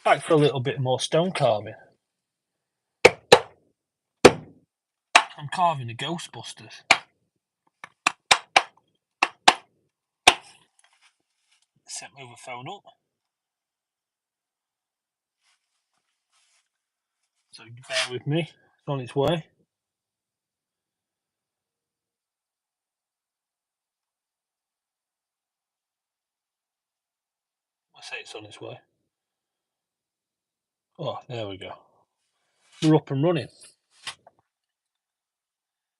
Back for a little bit more stone carving. I'm carving the Ghostbusters. Set my other phone up. So bear with me. It's on its way. I say it's on its way. Oh, there we go. We're up and running.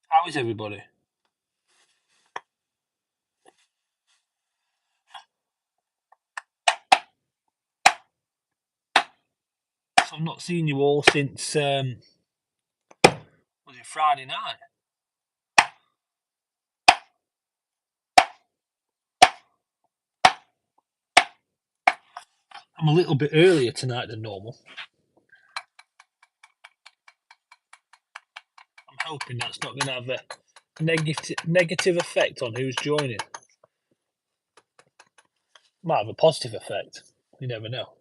How is everybody? So I've not seen you all since was it Friday night? I'm a little bit earlier tonight than normal. I'm hoping that's not going to have a negative effect on who's joining. Might have a positive effect. You never know.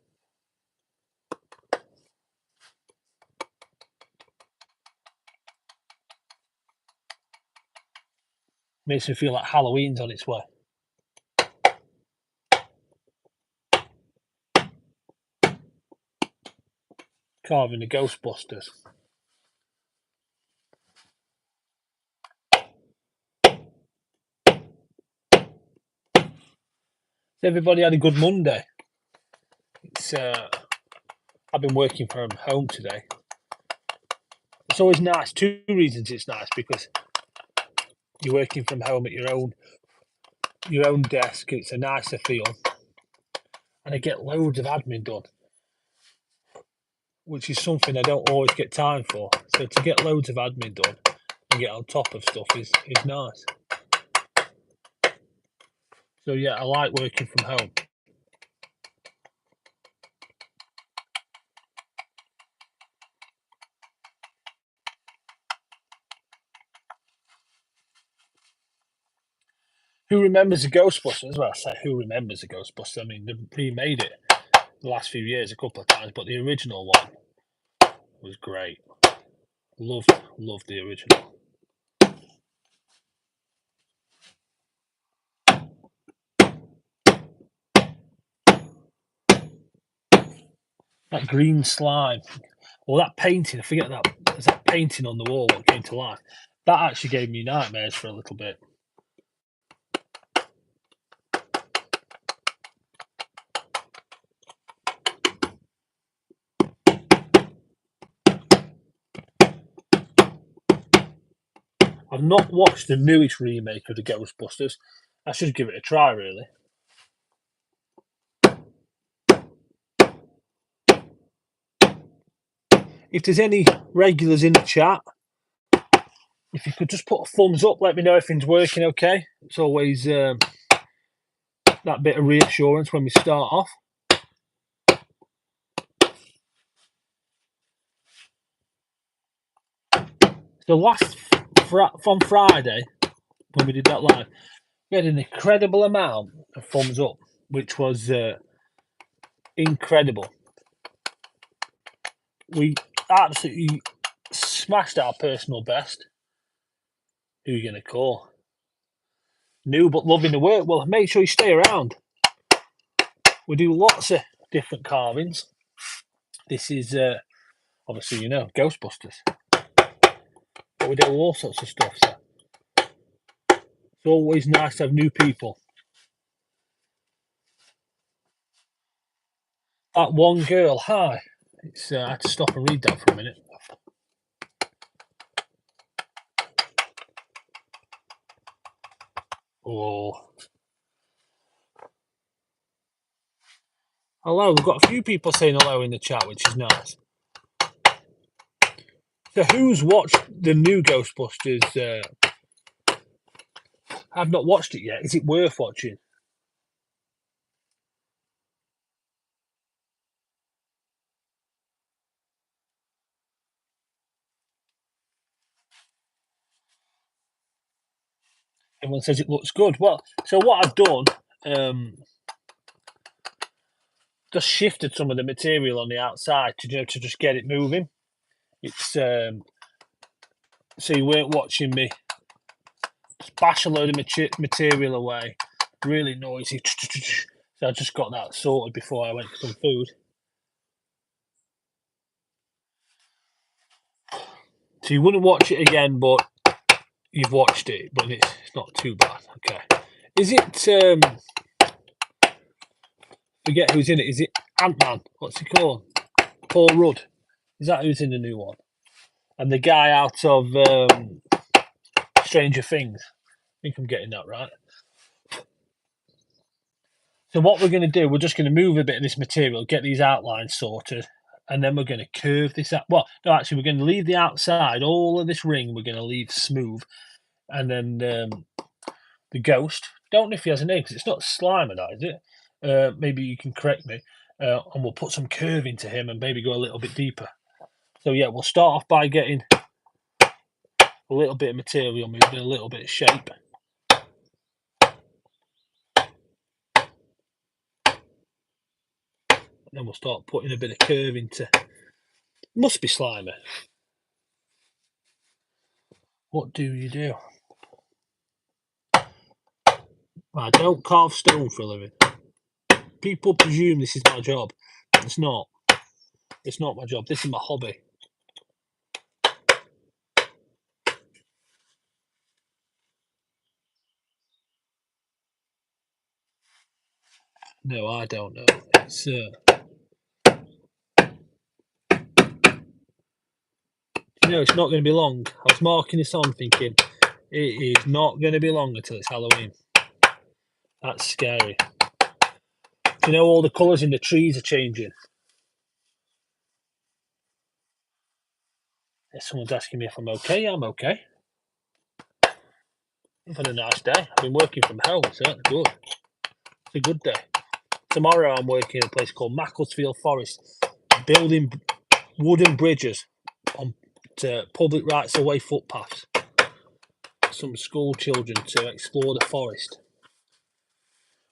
Makes me feel like Halloween's on its way. Carving the Ghostbusters. Everybody had a good Monday. It's I've been working from home today. It's always nice. Two reasons it's nice: because you're working from home at your own desk. It's a nicer feel, and I get loads of admin done, which is something I don't always get time for. So to get loads of admin done and get on top of stuff is nice. So yeah, I like working from home. Who remembers the Ghostbusters? Well, I say who remembers the Ghostbusters. I mean, they've remade it the last few years a couple of times, but the original one was great. Loved the original. That green slime, or that painting. I forget that. There's that painting on the wall that came to life. That actually gave me nightmares for a little bit. I've not watched the newest remake of the Ghostbusters. I should give it a try, really. If there's any regulars in the chat, if you could just put a thumbs up, let me know if things working okay. It's always that bit of reassurance when we start off. So from Friday, when we did that live, we had an incredible amount of thumbs up, which was incredible. We absolutely smashed our personal best. Who are you going to call? New but loving the work. Well, make sure you stay around. We do lots of different carvings. This is obviously, Ghostbusters. But we do all sorts of stuff. So it's always nice to have new people. That one girl, hi. I had to stop and read that for a minute. Oh. Hello, we've got a few people saying hello in the chat, which is nice. So who's watched the new Ghostbusters? I've not watched it yet. Is it worth watching? Everyone says it looks good. Well, so what I've done, just shifted some of the material on the outside to just get it moving. It's so you weren't watching me bash a load of material away, really noisy. So I just got that sorted before I went for some food. So you wouldn't watch it again, but you've watched it, but it's not too bad. Okay. Is it forget who's in it? Is it Ant-Man? What's he called? Paul Rudd. Is that who's in the new one? And the guy out of Stranger Things. I think I'm getting that right. So what we're going to do, we're just going to move a bit of this material, get these outlines sorted, and then we're going to curve this out. Well, no, actually, we're going to leave the outside, all of this ring, we're going to leave smooth. And then the ghost, don't know if he has a name, because it's not Slimer, that, is it? Maybe you can correct me. And we'll put some curve into him and maybe go a little bit deeper. So yeah, we'll start off by getting a little bit of material moving, a little bit of shape. Then we'll start putting a bit of curve into. Must be Slimer. What do you do? I don't carve stone for a living. People presume this is my job. It's not. It's not my job. This is my hobby. No, I don't know. It's it's not going to be long. I was marking this on thinking it is not going to be long until it's Halloween. That's scary. All the colours in the trees are changing. If someone's asking me if I'm okay, I'm okay. I've had a nice day. I've been working from home, so that's good. It's a good day. Tomorrow I'm working in a place called Macclesfield Forest, building wooden bridges on to public rights of way footpaths. Some school children to explore the forest.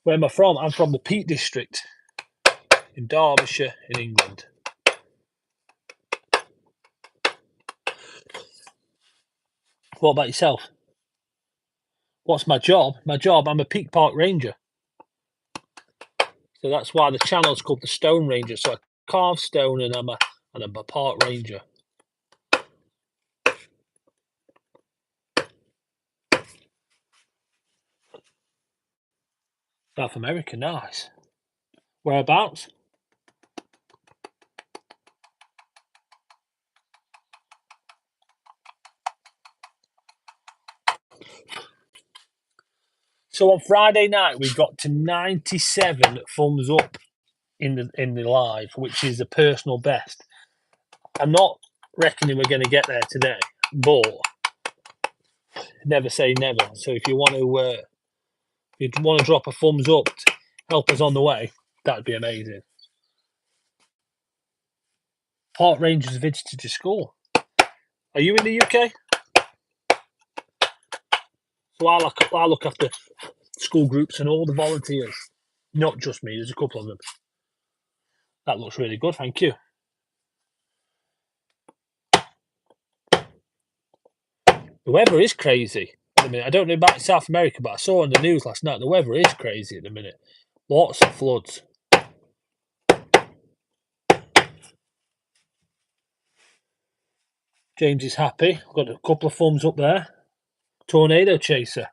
Where am I from? I'm from the Peak District in Derbyshire in England. What about yourself? What's my job? My job, I'm a Peak Park Ranger. So that's why the channel's called TheStoneRanger. So I carve stone and I'm a park ranger. South America, nice. Whereabouts? So on Friday night we got to 97 thumbs up in the live, which is a personal best. I'm not reckoning we're going to get there today, but never say never. So if you want to drop a thumbs up to help us on the way, that'd be amazing. Park Rangers visited your school. Are you in the UK? So I look after school groups and all the volunteers, not just me. There's a couple of them. That looks really good, thank you. The weather is crazy at the minute. I don't know about South America, but I saw on the news last night the weather is crazy at the minute. Lots of floods. James is happy. Got a couple of thumbs up there. Tornado chaser.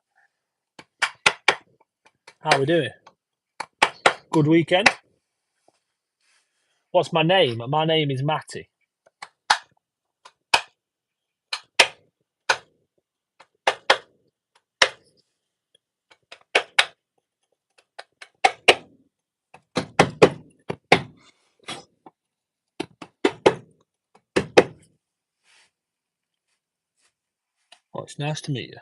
How are we doing? Good weekend? What's my name? My name is Matty. Oh, it's nice to meet you.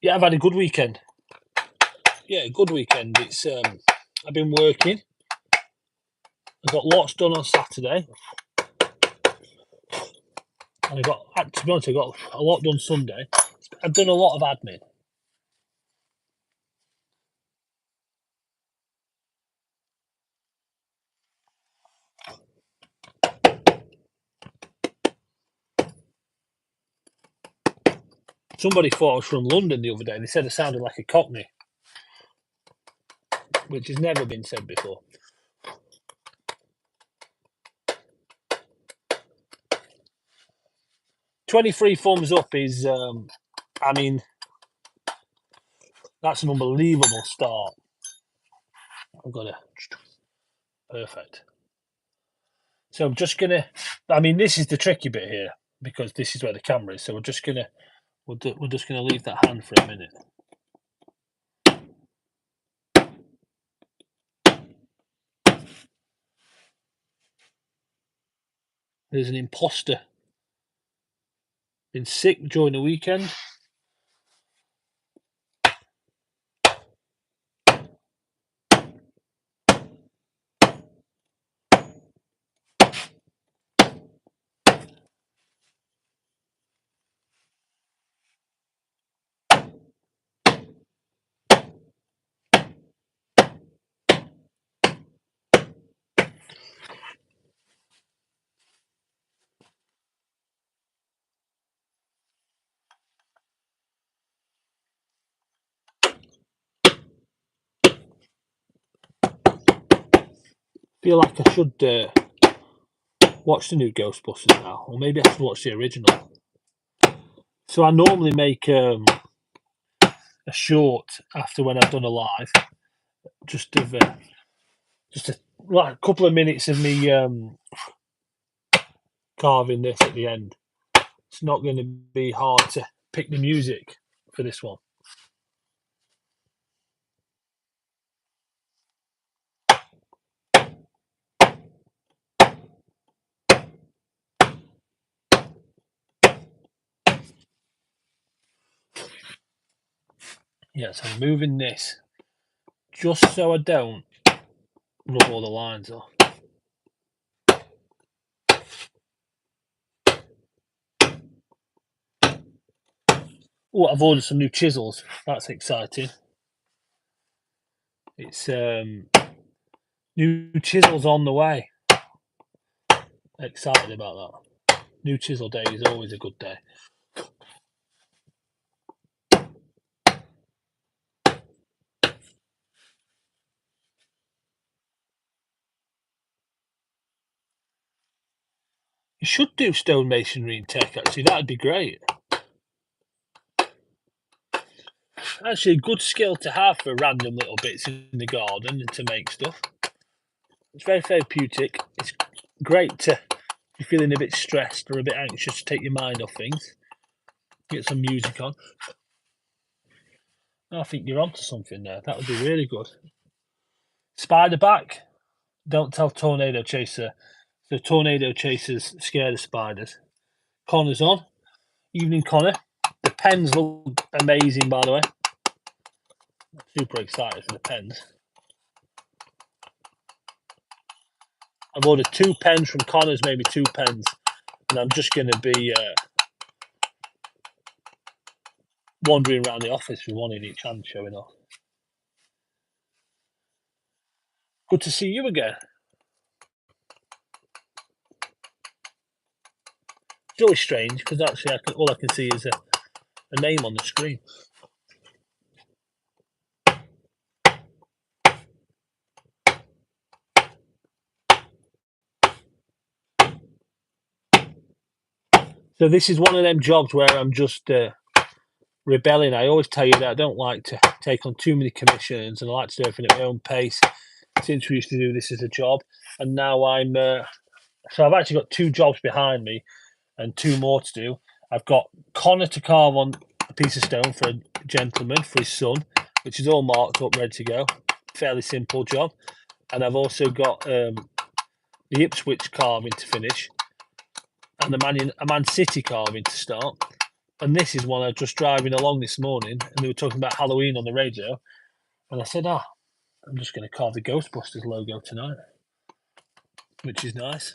Yeah, I've had a good weekend. Yeah, good weekend. It's I've been working. I got lots done on Saturday. And to be honest, I got a lot done Sunday. I've done a lot of admin. Somebody thought I was from London the other day, and they said I sounded like a Cockney, which has never been said before. "23 thumbs up is, I mean, that's an unbelievable start. I've got perfect. So I'm just gonna. I mean, this is the tricky bit here because this is where the camera is. So we're just gonna leave that hand for a minute. There's an imposter. Been sick during the weekend. Feel like I should watch the new Ghostbusters now, or maybe I should watch the original. So I normally make a short after when I've done a live, just of like a couple of minutes of me carving this at the end. It's not going to be hard to pick the music for this one. Yeah, so I'm moving this just so I don't rub all the lines off. Oh, I've ordered some new chisels. That's exciting. It's new chisels on the way. Excited about that. New chisel day is always a good day. You should do stonemasonry in tech, actually. That'd be great. Actually, a good skill to have for random little bits in the garden and to make stuff. It's very therapeutic. It's great to, if you're feeling a bit stressed or a bit anxious, to take your mind off things. Get some music on. I think you're onto something there. That would be really good. Spider back. Don't tell Tornado Chaser. The Tornado Chasers scare the spiders. Connor's on. Evening, Connor. The pens look amazing, by the way. I'm super excited for the pens. I've ordered 2 pens from Connor's, maybe 2 pens, and I'm just going to be wandering around the office with one in each hand showing off. Good to see you again. It's always strange because actually all I can see is a name on the screen. So this is one of them jobs where I'm just rebelling. I always tell you that I don't like to take on too many commissions, and I like to do everything at my own pace. Since we used to do this as a job, and now I'm so I've actually got 2 jobs behind me and 2 more to do. I've got Connor to carve on a piece of stone for a gentleman for his son, which is all marked up, ready to go. Fairly simple job. And I've also got the Ipswich carving to finish, and a Man City carving to start. And this is one I was just driving along this morning, and they were talking about Halloween on the radio. And I said, I'm just going to carve the Ghostbusters logo tonight, which is nice.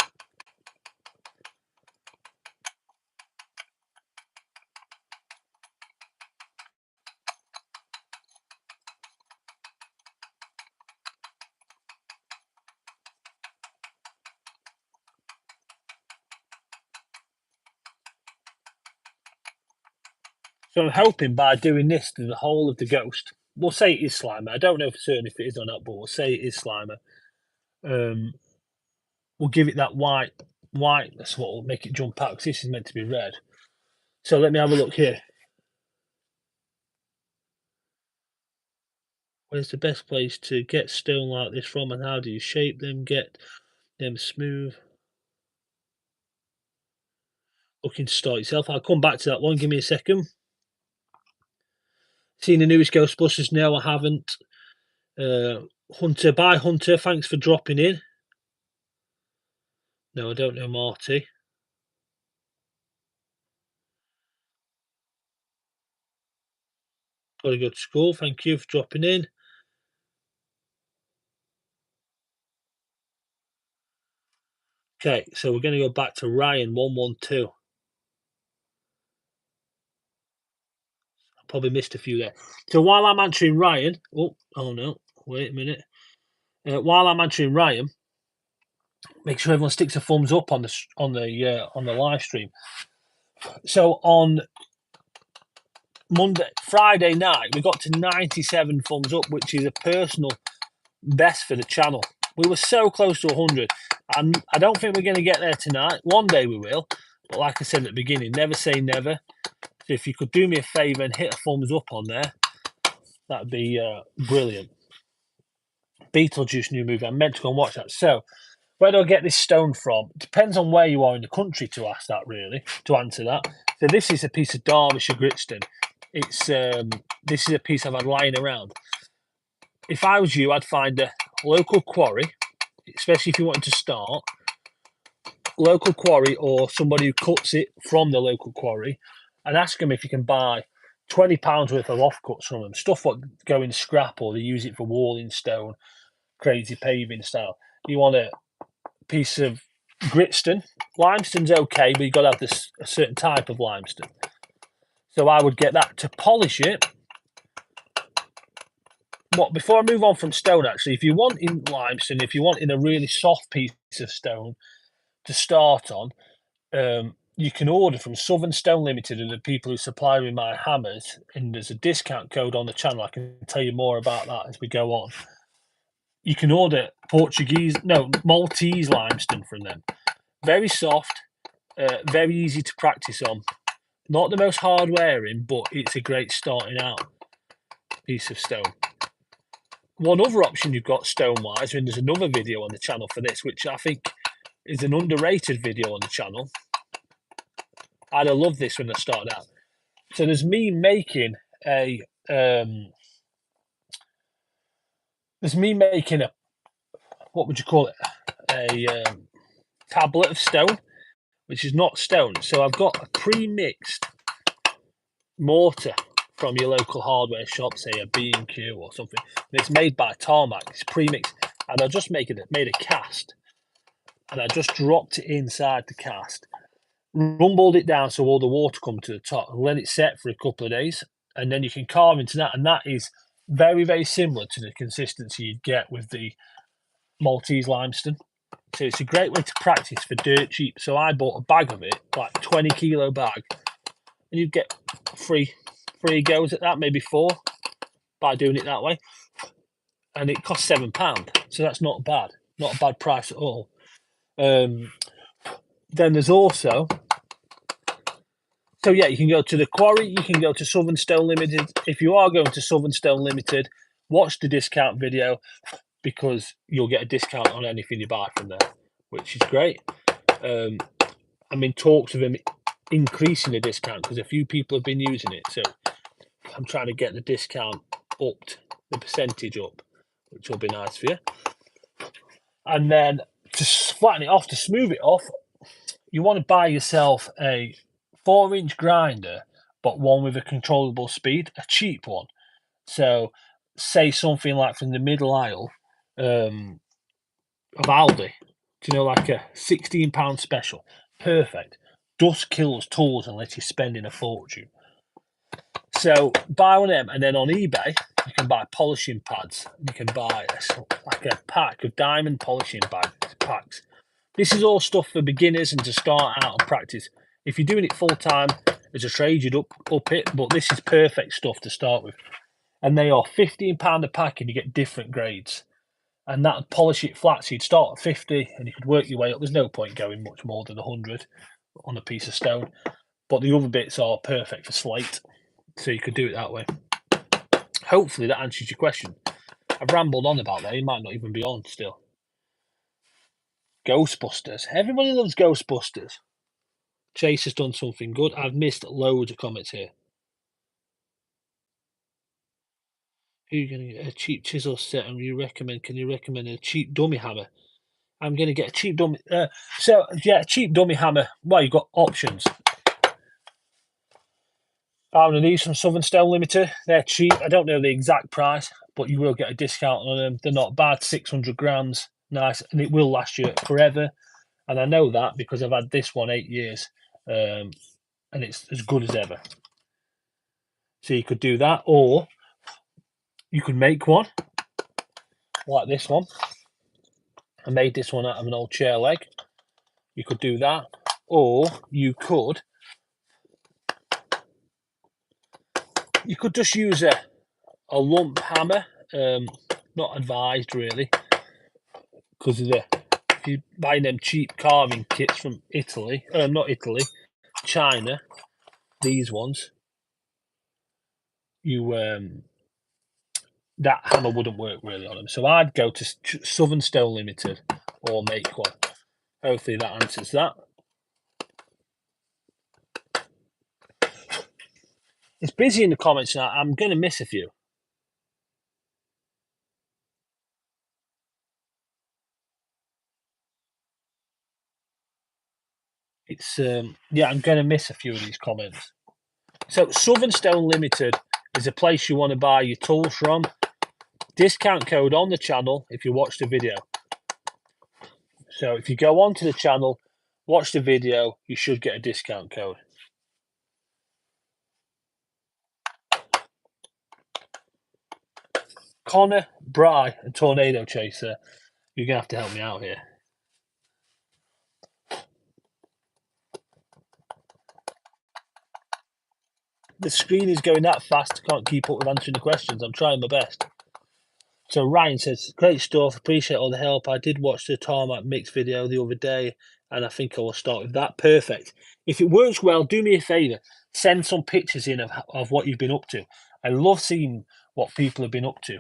So I'm hoping by doing this to the whole of the ghost, we'll say it is Slimer. I don't know for certain if it is or not, but we'll say it is Slimer. We'll give it that white. That's what will make it jump out, because this is meant to be red. So let me have a look here. Where's the best place to get stone like this from, and how do you shape them, get them smooth? Looking to start yourself. I'll come back to that one. Give me a second. Seen the newest Ghostbusters? No, I haven't. Hunter, bye Hunter. Thanks for dropping in. No, I don't know Marty. Got to go to school. Thank you for dropping in. Okay, so we're going to go back to Ryan 112. I probably missed a few there. So while I'm answering Ryan, oh no, wait a minute. While I'm answering Ryan, make sure everyone sticks a thumbs up on the live stream. So on Friday night, we got to 97 thumbs up, which is a personal best for the channel. We were so close to 100, and I don't think we're going to get there tonight. One day we will, but like I said at the beginning, never say never. So if you could do me a favour and hit a thumbs up on there, that'd be brilliant. Beetlejuice new movie. I meant to go and watch that. So where do I get this stone from? It depends on where you are in the country to ask that, really, to answer that. So this is a piece of Derbyshire Gritstone. It's this is a piece I've had lying around. If I was you, I'd find a local quarry, especially if you wanted to start. Local quarry or somebody who cuts it from the local quarry, and ask them if you can buy £20 worth of offcuts from them. Stuff that go in scrap, or they use it for walling stone, crazy paving style. You want a piece of Gritstone. Limestone's okay, but you've got to have a certain type of limestone. So I would get that to polish it. Before I move on from stone, actually, if you want in limestone, if you want in a really soft piece of stone to start on, you can order from Southern Stone Limited, and the people who supply me my hammers, and there's a discount code on the channel. I can tell you more about that as we go on. You can order Maltese limestone from them. Very soft, very easy to practice on. Not the most hard wearing, but it's a great starting out piece of stone. One other option you've got stone-wise, and there's another video on the channel for this, which I think is an underrated video on the channel. I'd have loved this when I started out. So there's me making a what would you call it? A tablet of stone, which is not stone. So I've got a pre-mixed mortar from your local hardware shop, say a B&Q or something. And it's made by Tarmac. It's pre-mixed, and I just made a cast, and I just dropped it inside the cast, rumbled it down so all the water come to the top, and let it set for a couple of days, and then you can carve into that, and that is very, very similar to the consistency you'd get with the Maltese limestone. So it's a great way to practice for dirt cheap. So I bought a bag of it, like 20-kilo bag, and you'd get three goes at that, maybe 4, by doing it that way. And it cost £7, so that's not bad price at all. Then there's also, so yeah, you can go to the quarry, you can go to Southern Stone Limited. If you are going to Southern Stone Limited, watch the discount video, because you'll get a discount on anything you buy from there, which is great. I'm in talks of them increasing the discount, because a few people have been using it, so I'm trying to get the discount upped, the percentage up, which will be nice for you. And then to flatten it off, to smooth it off, you want to buy yourself a 4-inch grinder, but one with a controllable speed, a cheap one. So say something like from the middle aisle of Aldi, do you know, like a £16 special. Perfect. Dust kills tools unless you're spending a fortune. So buy one of them, and then on eBay you can buy polishing pads. You can buy like a pack of diamond polishing packs. This is all stuff for beginners and to start out and practice. If you're doing it full time as a trade, you'd up it. But this is perfect stuff to start with. And they are £15 a pack, and you get different grades. And that polish it flat, so you'd start at 50 and you could work your way up. There's no point going much more than 100 on a piece of stone. But the other bits are perfect for slate, so you could do it that way. Hopefully that answers your question. I've rambled on about that. He might not even be on still. Ghostbusters. Everybody loves Ghostbusters. Chase has done something good. I've missed loads of comments here. Who are you going to get? A cheap chisel set, and can you recommend a cheap dummy hammer? I'm going to get a cheap dummy. A cheap dummy hammer. Well, you've got options. Found these from Southern Stone Limited. They're cheap. I don't know the exact price, but you will get a discount on them. They're not bad. 600 grams. Nice. And it will last you forever. And I know that because I've had this one 8 years. And it's as good as ever. So you could do that, or you could make one like this one. I made this one out of an old chair leg. You could do that, or you could just use a lump hammer. Not advised really, because of if you buy them cheap carving kits from Italy, not Italy, China, these ones, that hammer wouldn't work really on them. So I'd go to Southern Stone Limited or make one. Hopefully that answers that. It's busy in the comments now. I'm going to miss a few. It's I'm going to miss a few of these comments. So Southern Stone Limited is a place you want to buy your tools from. Discount code on the channel if you watch the video. So if you go onto the channel, watch the video, you should get a discount code. Connor, Bry, and Tornado Chaser, you're going to have to help me out here. The screen is going that fast, I can't keep up with answering the questions. I'm trying my best. So Ryan says, great stuff, appreciate all the help. I did watch the Tarmac Mix video the other day, and I think I will start with that. Perfect. If it works well, do me a favour, send some pictures in of what you've been up to. I love seeing what people have been up to.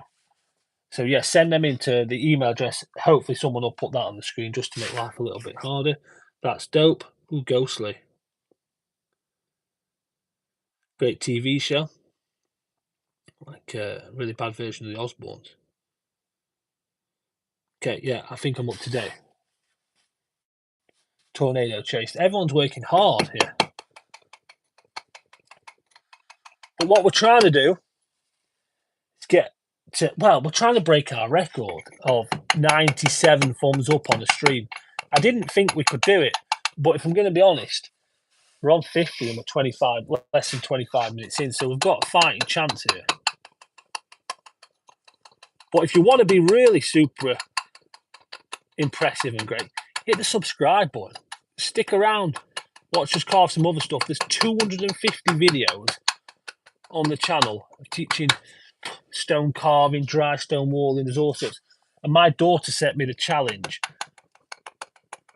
So yeah, send them into the email address. Hopefully someone will put that on the screen just to make life a little bit harder. That's dope. Ooh, Ghostly. Great TV show. Like a really bad version of the Osbournes. Okay, yeah, I think I'm up to date. Tornado Chase. Everyone's working hard here. But what we're trying to do is we're trying to break our record of 97 thumbs up on the stream. I didn't think we could do it, but if I'm going to be honest, we're on 50 and we're less than 25 minutes in, so we've got a fighting chance here. But if you want to be really super impressive and great, hit the subscribe button. Stick around. Watch us carve some other stuff. There's 250 videos on the channel of teaching stone carving, dry stone walling. There's all sorts. And my daughter set me the challenge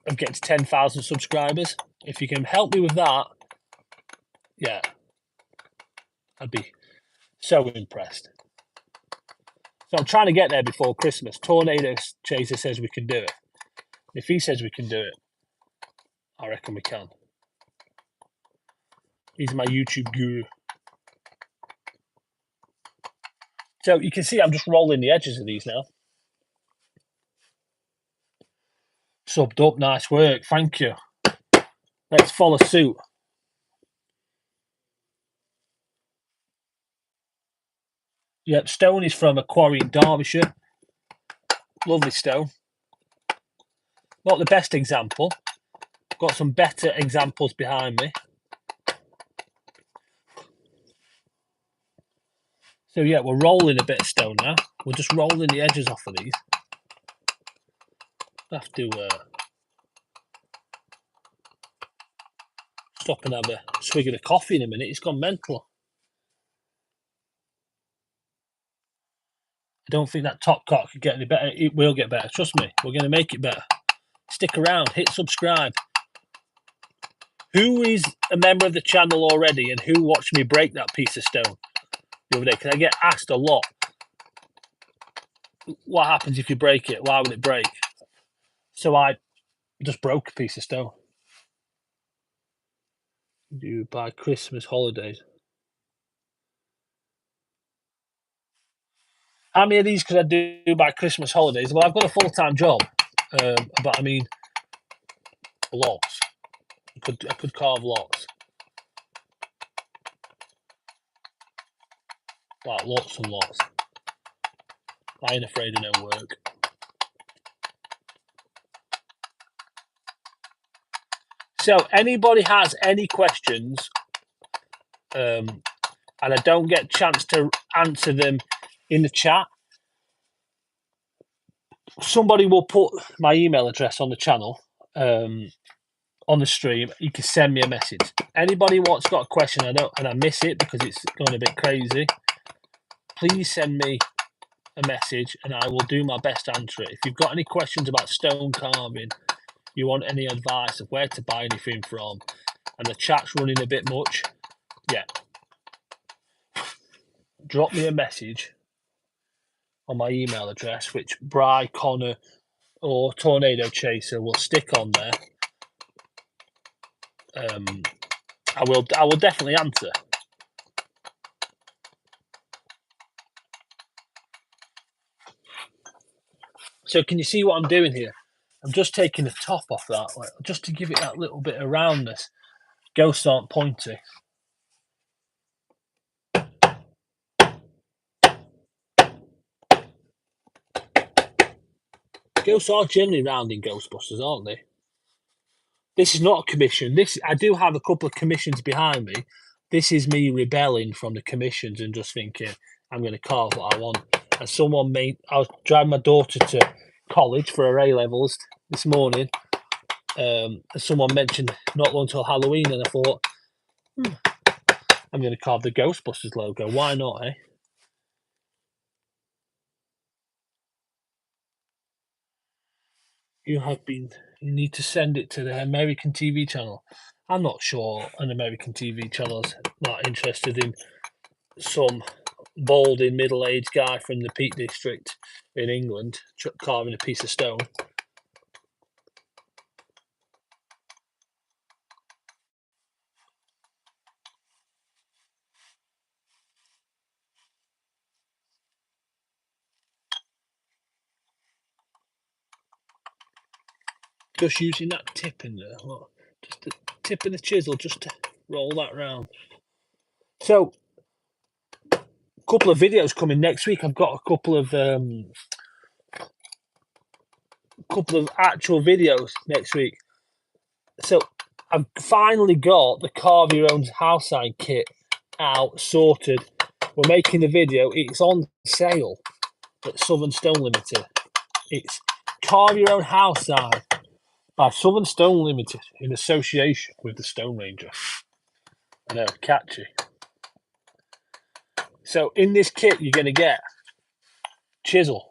of getting to 10,000 subscribers. If you can help me with that, yeah, I'd be so impressed. So I'm trying to get there before Christmas. Tornado Chaser says we can do it. If he says we can do it, I reckon we can. He's my YouTube guru. So you can see I'm just rolling the edges of these now. Subbed up, nice work, thank you. Let's follow suit. Yep, stone is from a quarry in Derbyshire. Lovely stone. Not the best example. Got some better examples behind me. So yeah, we're rolling a bit of stone now. We're just rolling the edges off of these. I have to stop and have a swig of the coffee in a minute. It's gone mental. I don't think that top coat could get any better. It will get better. Trust me. We're going to make it better. Stick around. Hit subscribe. Who is a member of the channel already and who watched me break that piece of stone the other day? Because I get asked a lot, what happens if you break it? Why will it break? So I just broke a piece of stone. Do by Christmas holidays. How many of these could I do by Christmas holidays? Well, I've got a full-time job, but I mean, lots. I could carve lots, like lots and lots. I ain't afraid of no work. So, anybody has any questions, and I don't get a chance to answer them in the chat, somebody will put my email address on the channel, on the stream. You can send me a message. Anybody what's got a question and I miss it because it's going a bit crazy, please send me a message and I will do my best to answer it. If you've got any questions about stone carving, you want any advice of where to buy anything from, and the chat's running a bit much, yeah, drop me a message on my email address, which Bry, Connor, or Tornado Chaser will stick on there. I will definitely answer. So can you see what I'm doing here? I'm just taking the top off that, just to give it that little bit of roundness. Ghosts aren't pointy. Ghosts are generally round in Ghostbusters, aren't they? This is not a commission. I do have a couple of commissions behind me. This is me rebelling from the commissions and just thinking I'm going to carve what I want. And I was driving my daughter to college for her A levels this morning. And someone mentioned not long until Halloween, and I thought, I'm going to carve the Ghostbusters logo. Why not, eh? You need to send it to the American TV channel. I'm not sure an American TV channel's not interested in some balding middle-aged guy from the Peak District in England carving a piece of stone. Just using that tip in there, look, just the tip of the chisel, just to roll that round. So, a couple of videos coming next week. I've got a couple of actual videos next week. So, I've finally got the Carve Your Own House Sign kit out, sorted. We're making the video. It's on sale at Southern Stone Limited. It's Carve Your Own House Sign by Southern Stone Limited in association with the TheStoneRanger. I know, catchy. So in this kit, you're going to get chisel,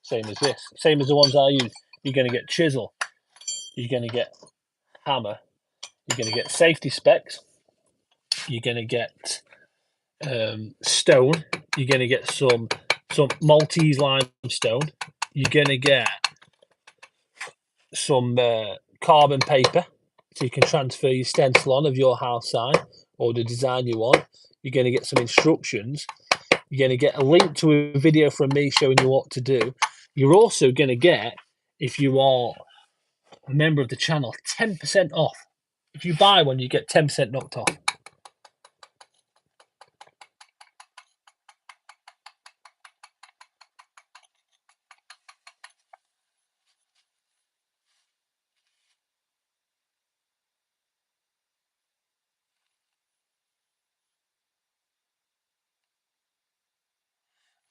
same as this, same as the ones I use. You're going to get chisel. You're going to get hammer. You're going to get safety specs. You're going to get stone. You're going to get some Maltese limestone. You're going to get some carbon paper, so you can transfer your stencil on of your house sign or the design you want. You're going to get some instructions. You're going to get a link to a video from me showing you what to do. You're also going to get, if you are a member of the channel, 10% off. If you buy one, you get 10% knocked off.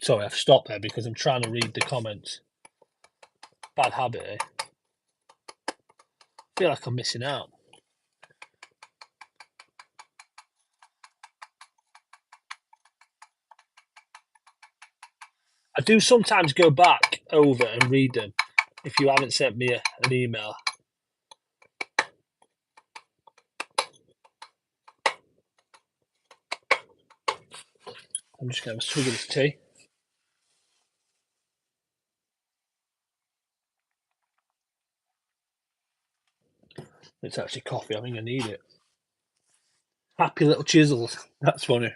Sorry, I've stopped there because I'm trying to read the comments. Bad habit, eh? I feel like I'm missing out. I do sometimes go back over and read them if you haven't sent me an email. I'm just going to have a swig of this tea. It's actually coffee. I think I need it. Happy little chisels. That's funny.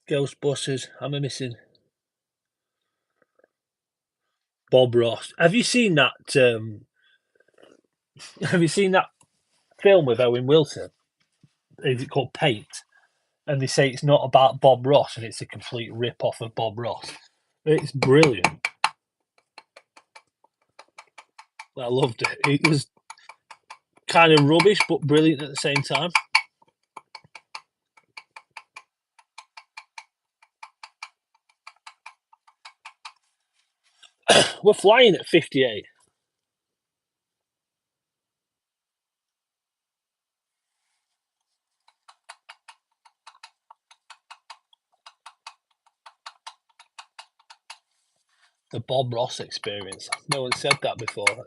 Ghostbusters. Am I missing? Bob Ross. Have you seen that? Have you seen that film with Owen Wilson? Is it called Paint? And they say it's not about Bob Ross, and it's a complete rip-off of Bob Ross. It's brilliant. I loved it. It was kind of rubbish, but brilliant at the same time. We're flying at 58. The Bob Ross experience. No one said that before.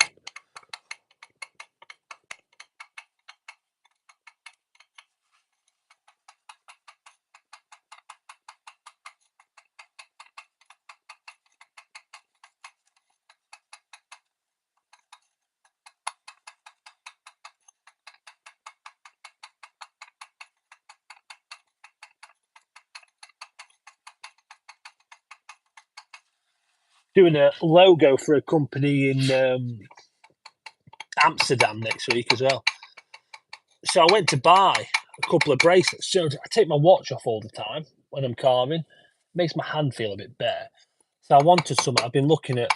Doing a logo for a company in Amsterdam next week as well. So I went to buy a couple of bracelets. So I take my watch off all the time when I'm carving. It makes my hand feel a bit better. So I wanted some. I've been looking at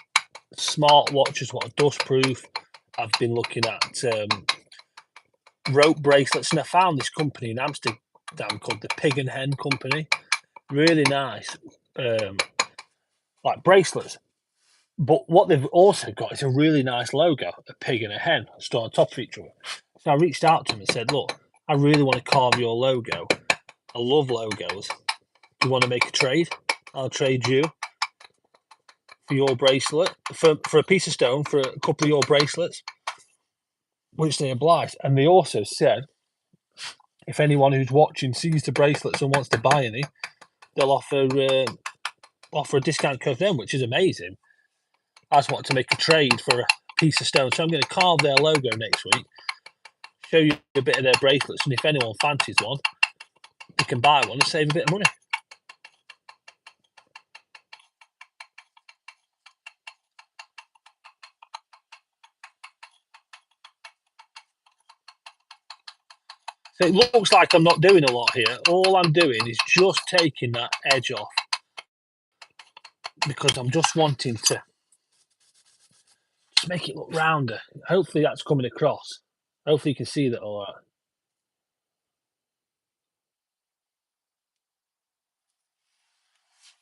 smart watches, what are dustproof. I've been looking at rope bracelets, and I found this company in Amsterdam called the Pig and Hen Company. Really nice, like bracelets. But what they've also got is a really nice logo, a pig and a hen stood on top of each other. So I reached out to him and said, "Look, I really want to carve your logo. I love logos. Do you want to make a trade? I'll trade you for your bracelet, for a piece of stone, for a couple of your bracelets," which they obliged. And they also said, if anyone who's watching sees the bracelets and wants to buy any, they'll offer a discount code for them, which is amazing. I just want to make a trade for a piece of stone. So I'm going to carve their logo next week, show you a bit of their bracelets, and if anyone fancies one, they can buy one and save a bit of money. So it looks like I'm not doing a lot here. All I'm doing is just taking that edge off because I'm just wanting to just make it look rounder. Hopefully that's coming across. Hopefully you can see that all right.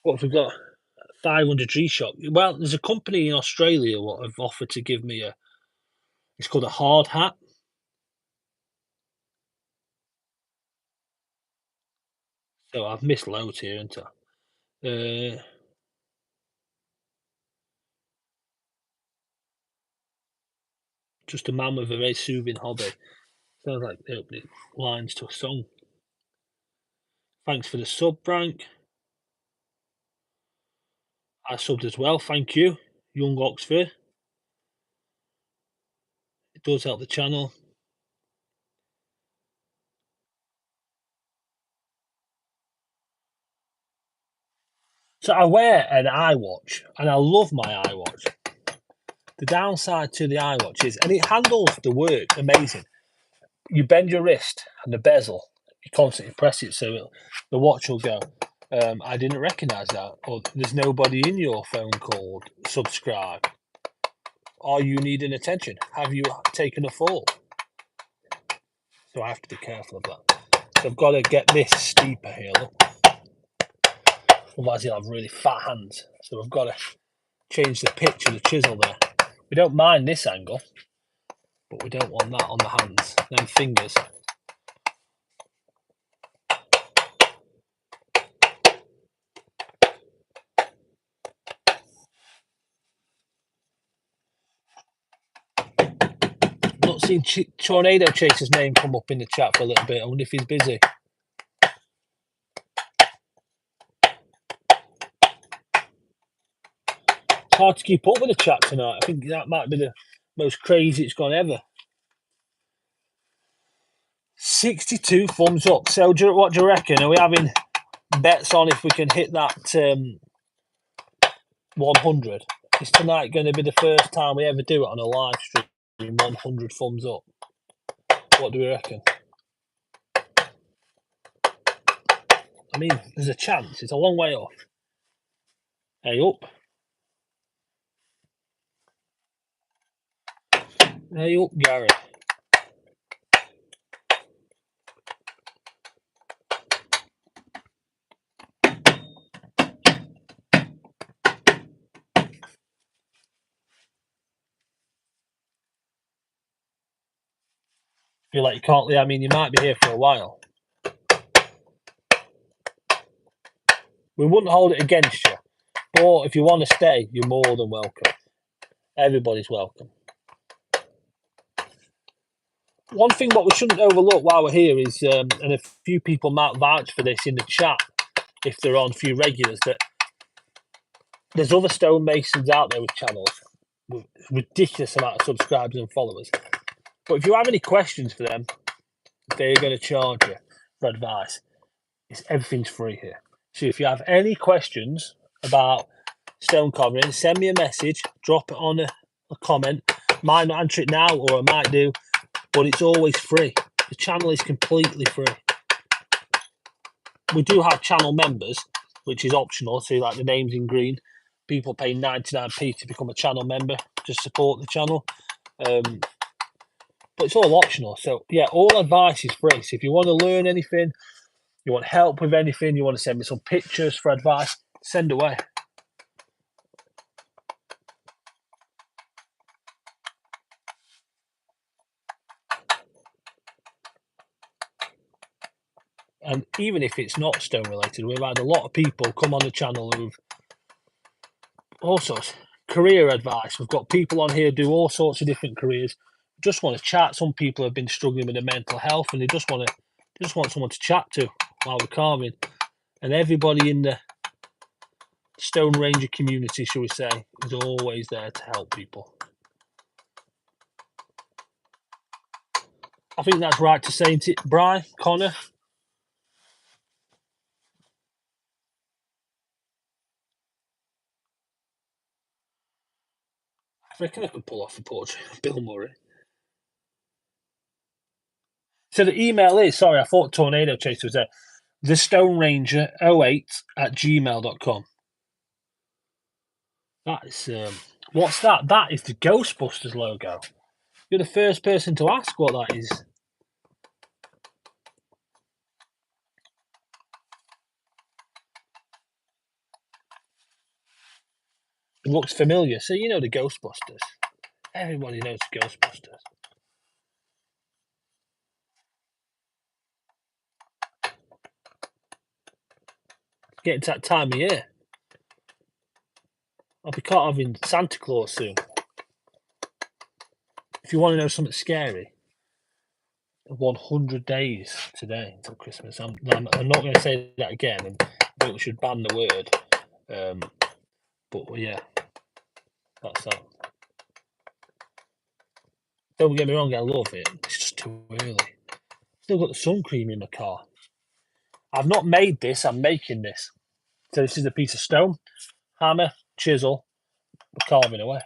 What have we got? 500 G-Shock. Well, there's a company in Australia what have offered to give me it's called a hard hat. So I've missed loads here, haven't I? Just a man with a very soothing hobby. Sounds like the opening lines to a song. Thanks for the sub, Frank. I subbed as well, thank you. Young Oxford. It does help the channel. So I wear an iWatch and I love my iWatch. The downside to the iWatch is, and it handles the work amazing. You bend your wrist and the bezel, you constantly press it so the watch will go. I didn't recognise that. Or there's nobody in your phone called subscribe. Are you needing attention? Have you taken a fall? So I have to be careful of that. So I've got to get this steeper here, look. Otherwise he'll have really fat hands. So I've got to change the pitch of the chisel there. We don't mind this angle, but we don't want that on the hands, them fingers. seen Tornado Chaser's name come up in the chat for a little bit. I wonder if he's busy. It's hard to keep up with the chat tonight. I think that might be the most crazy it's gone ever. 62 thumbs up. So what do you reckon? Are we having bets on if we can hit that 100? Is tonight going to be the first time we ever do it on a live stream? 100 thumbs up. What do we reckon? I mean, there's a chance. It's a long way off. Hey, up. Hey, up, Gary. Feel like you can't leave. I mean, you might be here for a while. We wouldn't hold it against you. But if you want to stay, you're more than welcome. Everybody's welcome. One thing what we shouldn't overlook while we're here is, and a few people might vouch for this in the chat, if they're on a few regulars, that there's other stonemasons out there with channels with ridiculous amount of subscribers and followers. But if you have any questions for them, they're going to charge you for advice. Everything's free here. So if you have any questions about stone carving, send me a message, drop it on a comment. Might not answer it now, or I might do, but it's always free. The channel is completely free. We do have channel members, which is optional. So like the names in green, people pay 99p to become a channel member to support the channel. But it's all optional. So yeah, all advice is free. So if you want to learn anything, you want help with anything, you want to send me some pictures for advice, send away. And even if it's not stone related, we've had a lot of people come on the channel who've all sorts career advice. We've got people on here do all sorts of different careers. Just want to chat. Some people have been struggling with their mental health, and they just want someone to chat to while we're carving. And everybody in the TheStoneRanger community, shall we say, is always there to help people. I think that's right to say, isn't it, Bri, Connor? I reckon I could pull off a portrait of Bill Murray. So the email is, sorry, I thought Tornado Chaser was there, TheStoneRanger08@gmail.com. That is, what's that? That is the Ghostbusters logo. You're the first person to ask what that is. It looks familiar. So you know the Ghostbusters. Everybody knows the Ghostbusters. Getting to that time of year. I'll be caught having Santa Claus soon. If you want to know something scary, 100 days today until Christmas. I'm not going to say that again, and we should ban the word. But yeah, that's that. Don't get me wrong, I love it. It's just too early. Still got the sun cream in my car. I've not made this, I'm making this. So this is a piece of stone, hammer, chisel, we're carving away.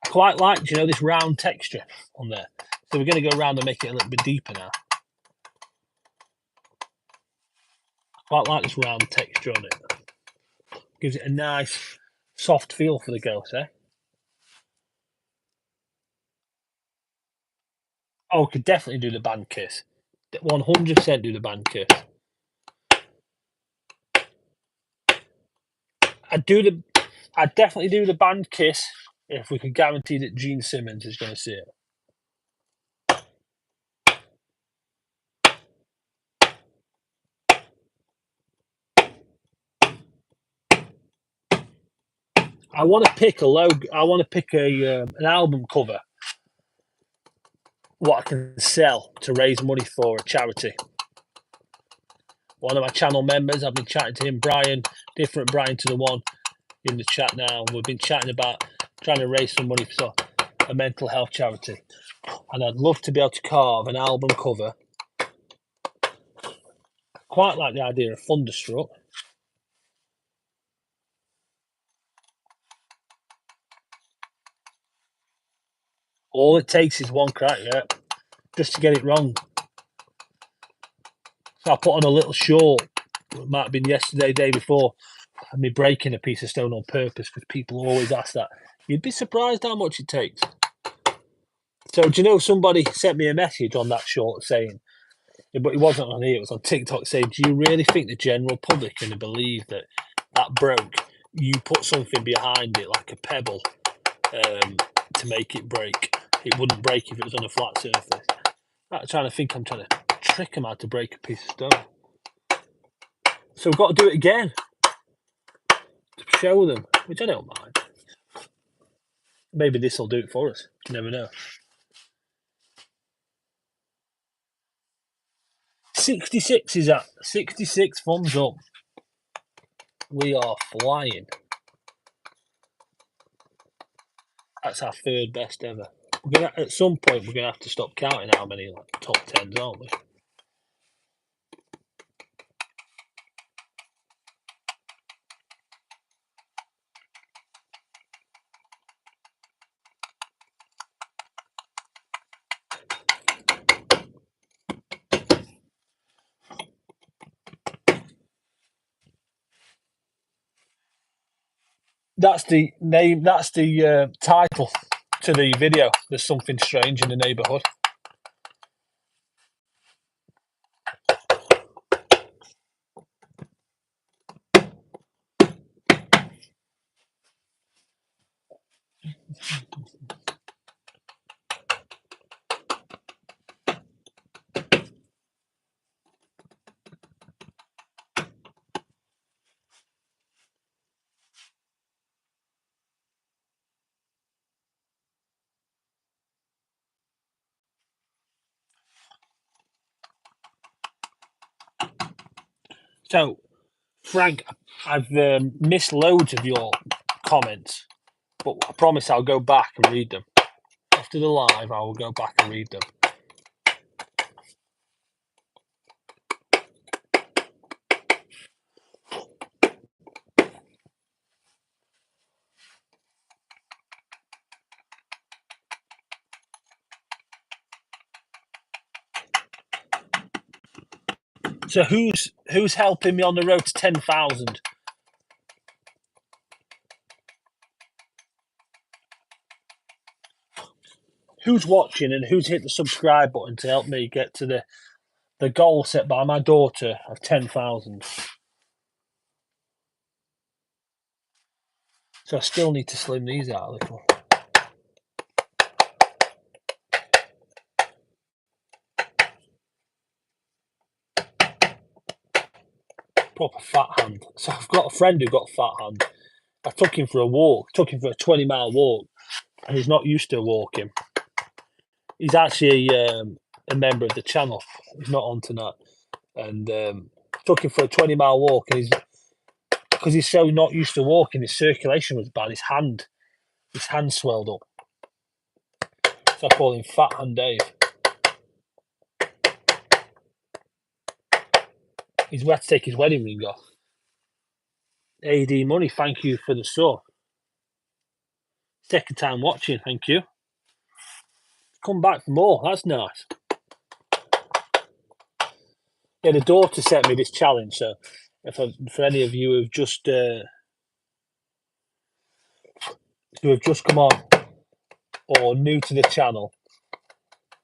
I quite like, this round texture on there. So we're going to go around and make it a little bit deeper now. I quite like this round texture on it. Gives it a nice, soft feel for the ghost, eh? Oh, we could definitely do the band kiss. 100% do the band kiss. I'd definitely do the band kiss if we could guarantee that Gene Simmons is going to see it. I want to pick a logo. I want to pick an album cover, what I can sell to raise money for a charity. One of my channel members, I've been chatting to him, Brian, different Brian to the one in the chat now. We've been chatting about trying to raise some money for a mental health charity. And I'd love to be able to carve an album cover. Quite like the idea of Thunderstruck. All it takes is one crack, yeah, just to get it wrong. So I put on a little short, it might have been yesterday, day before, and me breaking a piece of stone on purpose, because people always ask that. You'd be surprised how much it takes. So do you know, somebody sent me a message on that short saying, but it wasn't on here, it was on TikTok, saying, do you really think the general public can believe that broke? You put something behind it, like a pebble, to make it break. It wouldn't break if it was on a flat surface. I'm trying to trick them how to break a piece of stone. So we've got to do it again to show them, which I don't mind. Maybe this will do it for us. You never know. 66 is at 66 thumbs up. We are flying. That's our third best ever. At some point, we're gonna have to stop counting how many top tens, aren't we? That's the name. That's the title to the video. There's something strange in the neighbourhood. So, Frank, I've missed loads of your comments, but I promise I'll go back and read them. After the live, I will go back and read them. So who's helping me on the road to 10,000? Who's watching and who's hit the subscribe button to help me get to the goal set by my daughter of 10,000? So I still need to slim these out a little. Proper fat hand. So I've got a friend who got a fat hand. I took him for a walk, took him for a 20-mile walk, and he's not used to walking. He's actually a member of the channel. He's not on tonight. And took him for a 20-mile walk, and because he's so not used to walking, his circulation was bad. His hand swelled up. So I call him Fat Hand Dave. He's had to take his wedding ring off. AD Money, thank you for the sub. Second time watching, thank you. Come back for more, that's nice. Yeah, the daughter sent me this challenge, so for any of you who've just come on or new to the channel.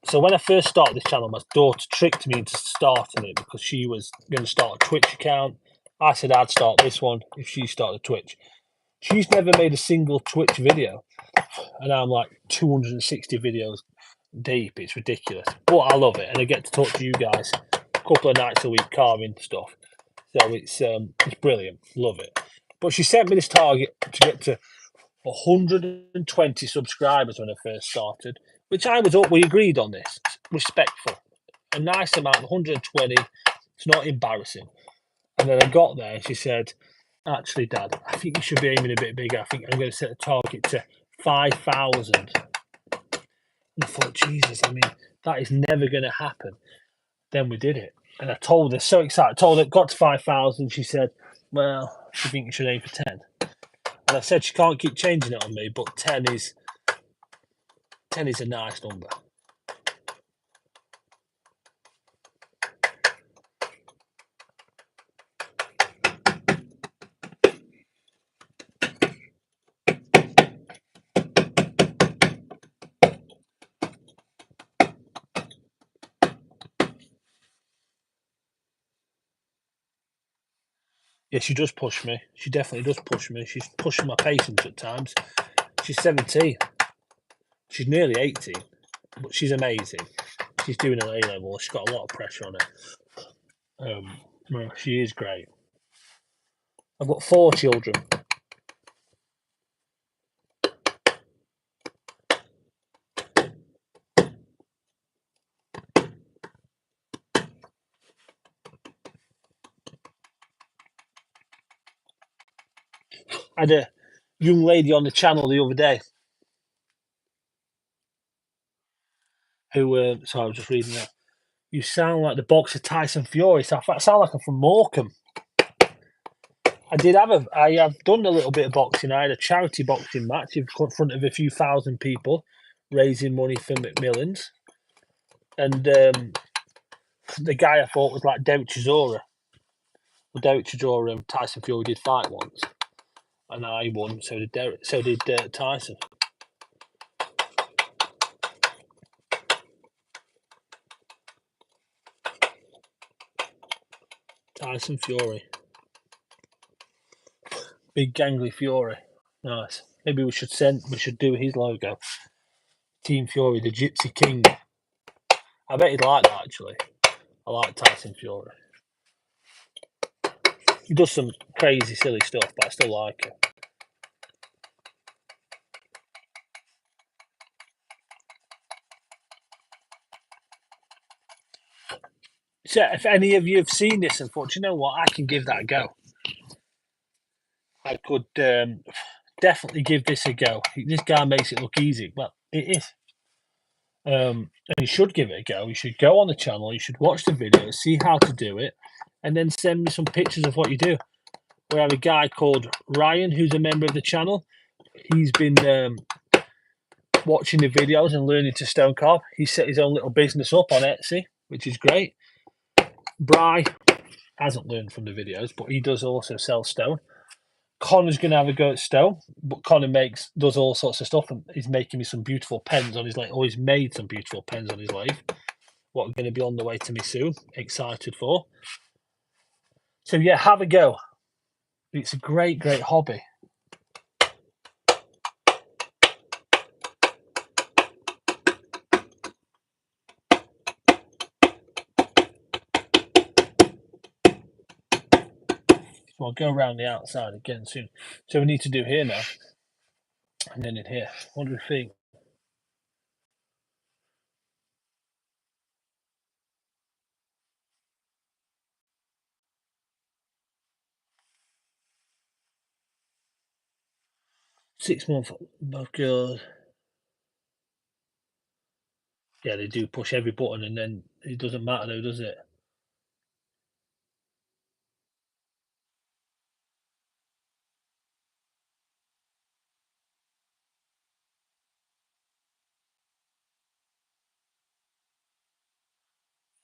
So when I first started this channel, my daughter tricked me into starting it because she was going to start a Twitch account. I said I'd start this one if she started Twitch. She's never made a single Twitch video, and I'm like 260 videos deep. It's ridiculous, but I love it, and I get to talk to you guys a couple of nights a week carving stuff. So it's brilliant. Love it. But she sent me this target to get to 120 subscribers when I first started, which I was up. We agreed on this. Respectful, a nice amount, 120. It's not embarrassing. And then I got there, and she said, "Actually, Dad, I think you should be aiming a bit bigger. I think I'm going to set the target to 5,000." And I thought, Jesus, I mean, that is never going to happen. Then we did it, and I told her, so excited. I told her, got to 5,000. She said, "Well, I think you should aim for 10." And I said she can't keep changing it on me, but 10 is a nice number. Yeah, she does push me. She definitely does push me. She's pushing my patience at times. She's 17. She's nearly 18, but she's amazing. She's doing an A-level. She's got a lot of pressure on her. Well, she is great. I've got 4 children. I had a young lady on the channel the other day who, sorry, I was just reading that. "You sound like the boxer Tyson Fury." So I sound like I'm from Morecambe. I have done a little bit of boxing. I had a charity boxing match in front of a few thousand people, raising money for Macmillan's. And the guy I thought was like Derek Chisora. Well, Derek Chisora and Tyson Fury did fight once, and I won. So did Derek. So did Tyson. Tyson Fury. Big gangly Fury. Nice. Maybe we should do his logo. Team Fury, the Gypsy King. I bet he'd like that actually. I like Tyson Fury. He does some crazy, silly stuff, but I still like it. So, if any of you have seen this and thought, you know what, I can give that a go. I could definitely give this a go. This guy makes it look easy. Well, it is. And you should give it a go. You should go on the channel. You should watch the video, see how to do it, and then send me some pictures of what you do. We have a guy called Ryan who's a member of the channel. He's been watching the videos and learning to stone carve. He set his own little business up on Etsy, which is great. Bry hasn't learned from the videos, but he does also sell stone. Connor's going to have a go at stone, but Connor does all sorts of stuff, and he's making me some beautiful pens on his lathe. Or he's made some beautiful pens on his lathe. What are going to be on the way to me soon. Excited for. So yeah, have a go. It's a great, great hobby. So I'll go around the outside again soon. So we need to do here now, and then in here. What do we think? Six-month both girls. Yeah, they do push every button, and then it doesn't matter though, does it?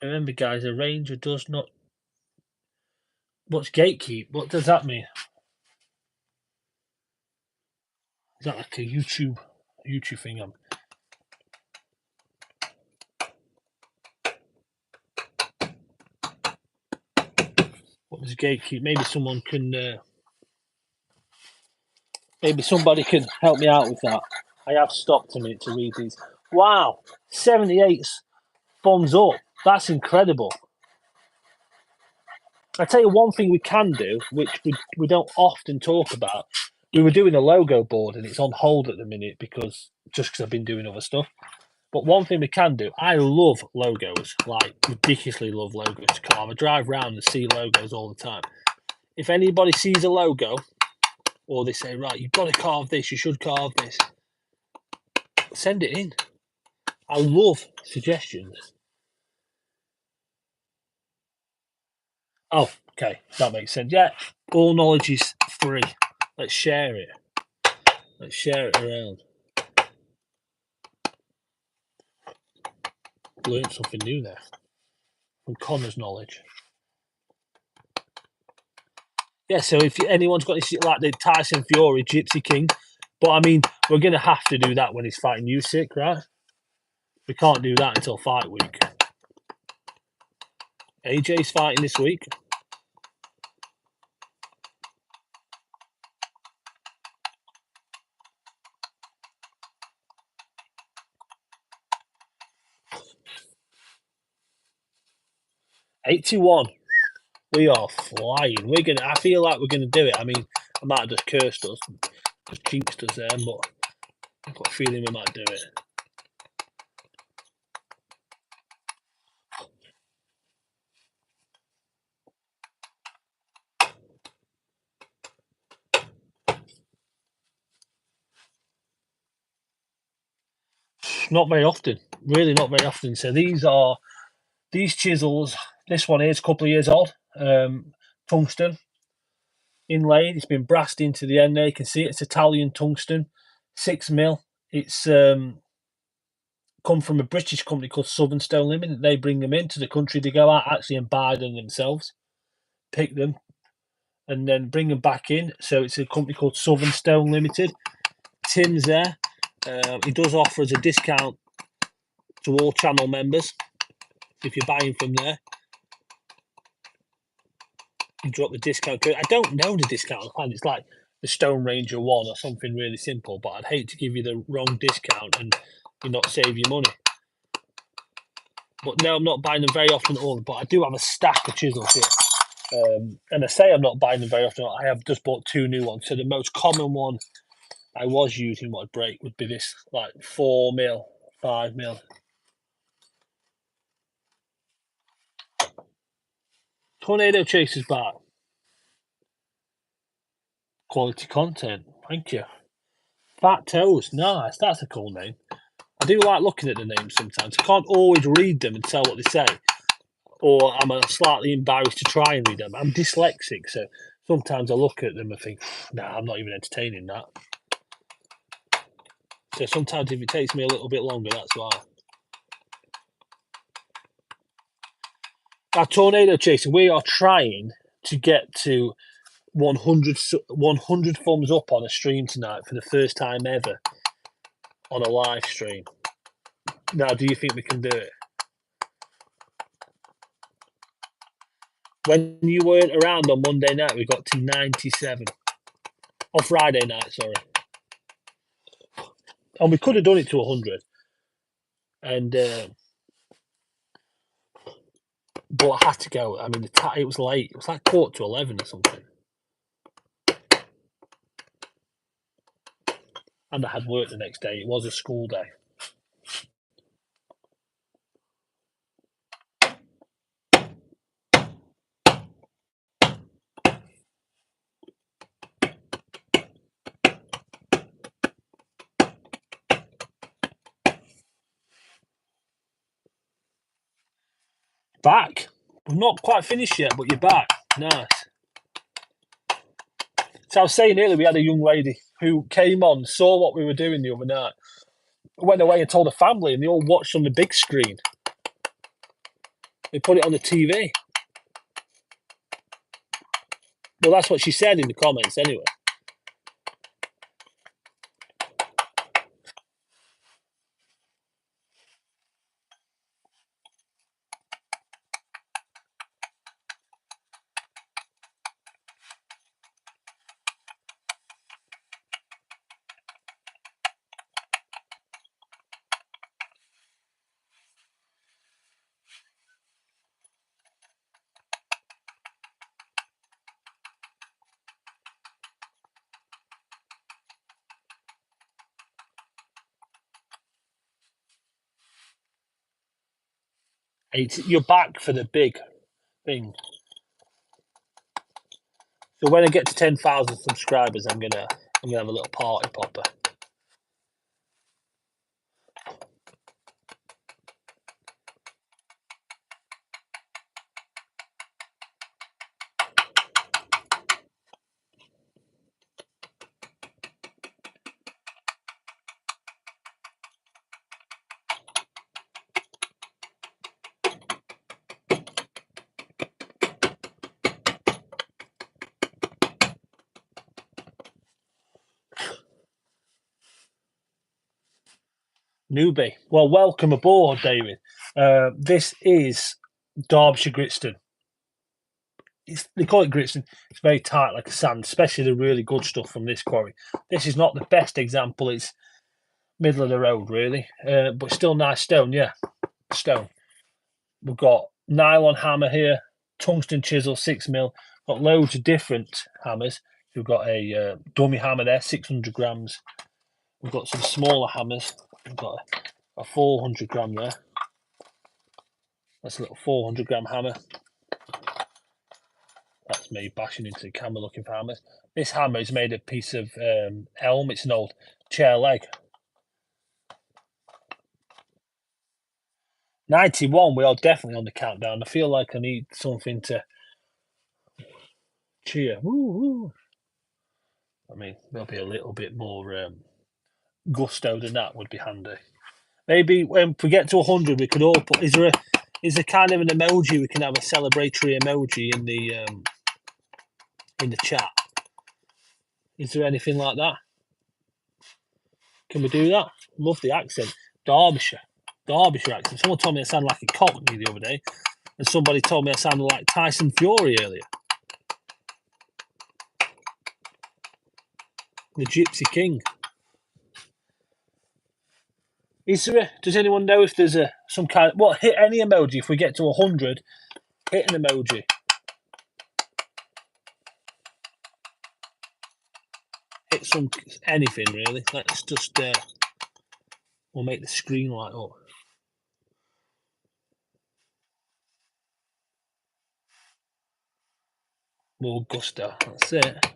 Remember, guys, a ranger does not. What's gatekeep? What does that mean? Is that like a YouTube thing? What does gatekeep? Maybe someone can. Maybe somebody can help me out with that. I have stopped a minute to read these. Wow, 78 thumbs up. That's incredible. I tell you one thing we can do, which we don't often talk about. we were doing a logo board and it's on hold at the minute because I've been doing other stuff. But one thing we can do, I love logos, like ridiculously love logos to carve. I drive around and see logos all the time. If anybody sees a logo or they say, right, you've got to carve this, you should carve this, send it in. I love suggestions. Oh, okay, that makes sense. Yeah, all knowledge is free. Let's share it. Let's share it around. Learned something new there from Connor's knowledge. Yeah, so if anyone's got this, like the Tyson Fury, Gypsy King, but I mean, we're going to have to do that when he's fighting Usyk, right? We can't do that until fight week. AJ's fighting this week. $81. We are flying. I feel like we're gonna do it. I mean, I might have just cursed us, just jinxed us there, but I've got a feeling we might do it. Not very often, really, not very often. So these chisels. This one is a couple of years old. Tungsten inlaid. It's been brassed into the end there. You can see it's Italian tungsten, 6mm. It's come from a British company called Southern Stone Limited. They bring them into the country. They go out actually and buy them themselves, pick them, and then bring them back in. So it's a company called Southern Stone Limited. Tim's there. He does offer us a discount to all channel members if you're buying from there. You drop the discount code. I don't know the discount plan. It's like the TheStoneRanger 1 or something really simple, but I'd hate to give you the wrong discount and you not save your money. But no, I'm not buying them very often at all, but I do have a stack of chisels here. And I say I'm not buying them very often. I have just bought 2 new ones. So the most common one I was using what would break would be this, like 4mm, 5mm. Tornado Chaser's back. Quality content. Thank you. Fat Toes. Nice. That's a cool name. I do like looking at the names sometimes. I can't always read them and tell what they say, or I'm slightly embarrassed to try and read them. I'm dyslexic, so sometimes I look at them and think, nah, I'm not even entertaining that. So sometimes if it takes me a little bit longer, that's why. Our Tornado Chaser, we are trying to get to 100 thumbs up on a stream tonight for the first time ever on a live stream. Now, do you think we can do it? When you weren't around on Monday night, we got to 97. On Friday night, sorry. And we could have done it to 100. And but I had to go. I mean, it was late. It was like 10:45 or something. And I had work the next day. It was a school day. Back. We're not quite finished yet, but you're back. Nice. So I was saying earlier, we had a young lady who came on, saw what we were doing the other night, went away and told her family, and they all watched on the big screen. They put it on the TV. Well, that's what she said in the comments anyway. You're back for the big thing. So when I get to 10,000 subscribers, I'm gonna have a little party popper. Newbie. Well, welcome aboard, David. This is Derbyshire Gritstone. They call it Gritstone. It's very tight like a sand, especially the really good stuff from this quarry. This is not the best example. It's middle of the road, really, but still nice stone. Yeah, stone. We've got nylon hammer here, tungsten chisel, 6mm. Got loads of different hammers. We've got a dummy hammer there, 600 grams. We've got some smaller hammers. We've got a 400 gram there. That's a little 400 gram hammer. That's me bashing into the camera looking for hammers. This hammer is made of a piece of elm. It's an old chair leg. 91, we are definitely on the countdown. I feel like I need something to cheer. Woo, woo. I mean, there'll be a little bit more gusto than that would be handy. Maybe when we get to 100, we could all put. Is there kind of an emoji we can have, a celebratory emoji in the chat? Is there anything like that? Can we do that? Love the accent. Derbyshire accent. Someone told me I sounded like a Cockney the other day, and somebody told me I sounded like Tyson Fury earlier. The Gypsy King. Does anyone know if there's some kind of, hit any emoji if we get to 100? Hit an emoji. Hit anything really. Let's just we'll make the screen light up. More gusto. That's it.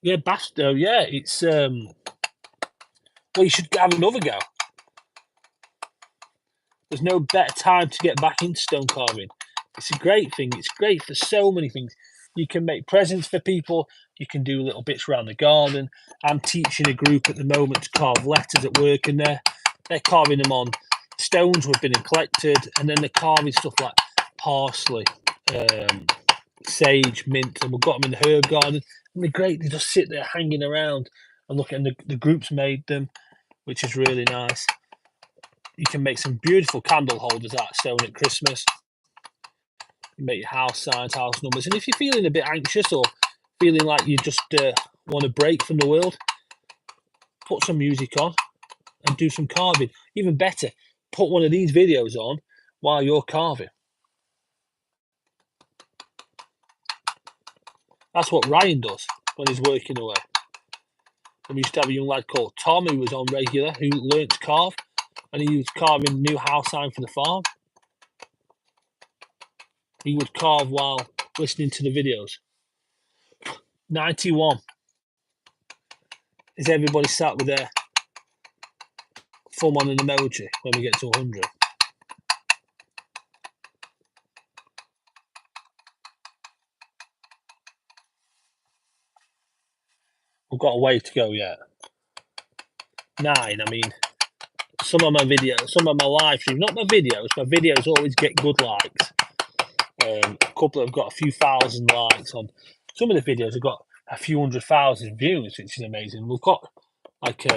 Yeah, Basto. Yeah, it's well, you should have another go. There's no better time to get back into stone carving. It's a great thing. It's great for so many things. You can make presents for people. You can do little bits around the garden. I'm teaching a group at the moment to carve letters at work, and they're carving them on stones we've been and collected, and then they're carving stuff like parsley, sage, mint, and we've got them in the herb garden. And they're great. They just sit there hanging around and look. And the group's made them, which is really nice. You can make some beautiful candle holders out of stone at Christmas. You make your house signs, house numbers. And if you're feeling a bit anxious or feeling like you just want a break from the world, put some music on and do some carving. Even better, put one of these videos on while you're carving. That's what Ryan does when he's working away. And we used to have a young lad called Tom who was on regular, who learnt to carve, and he was carving a new house sign for the farm. He would carve while listening to the videos. 91. Is everybody sat with their thumb on an emoji when we get to 100? We've got a way to go yet. 9, I mean, some of my videos, some of my live streams, not my videos always get good likes. A couple have got a few thousand likes on. Some of the videos have got a few 100,000 views, which is amazing. We've got like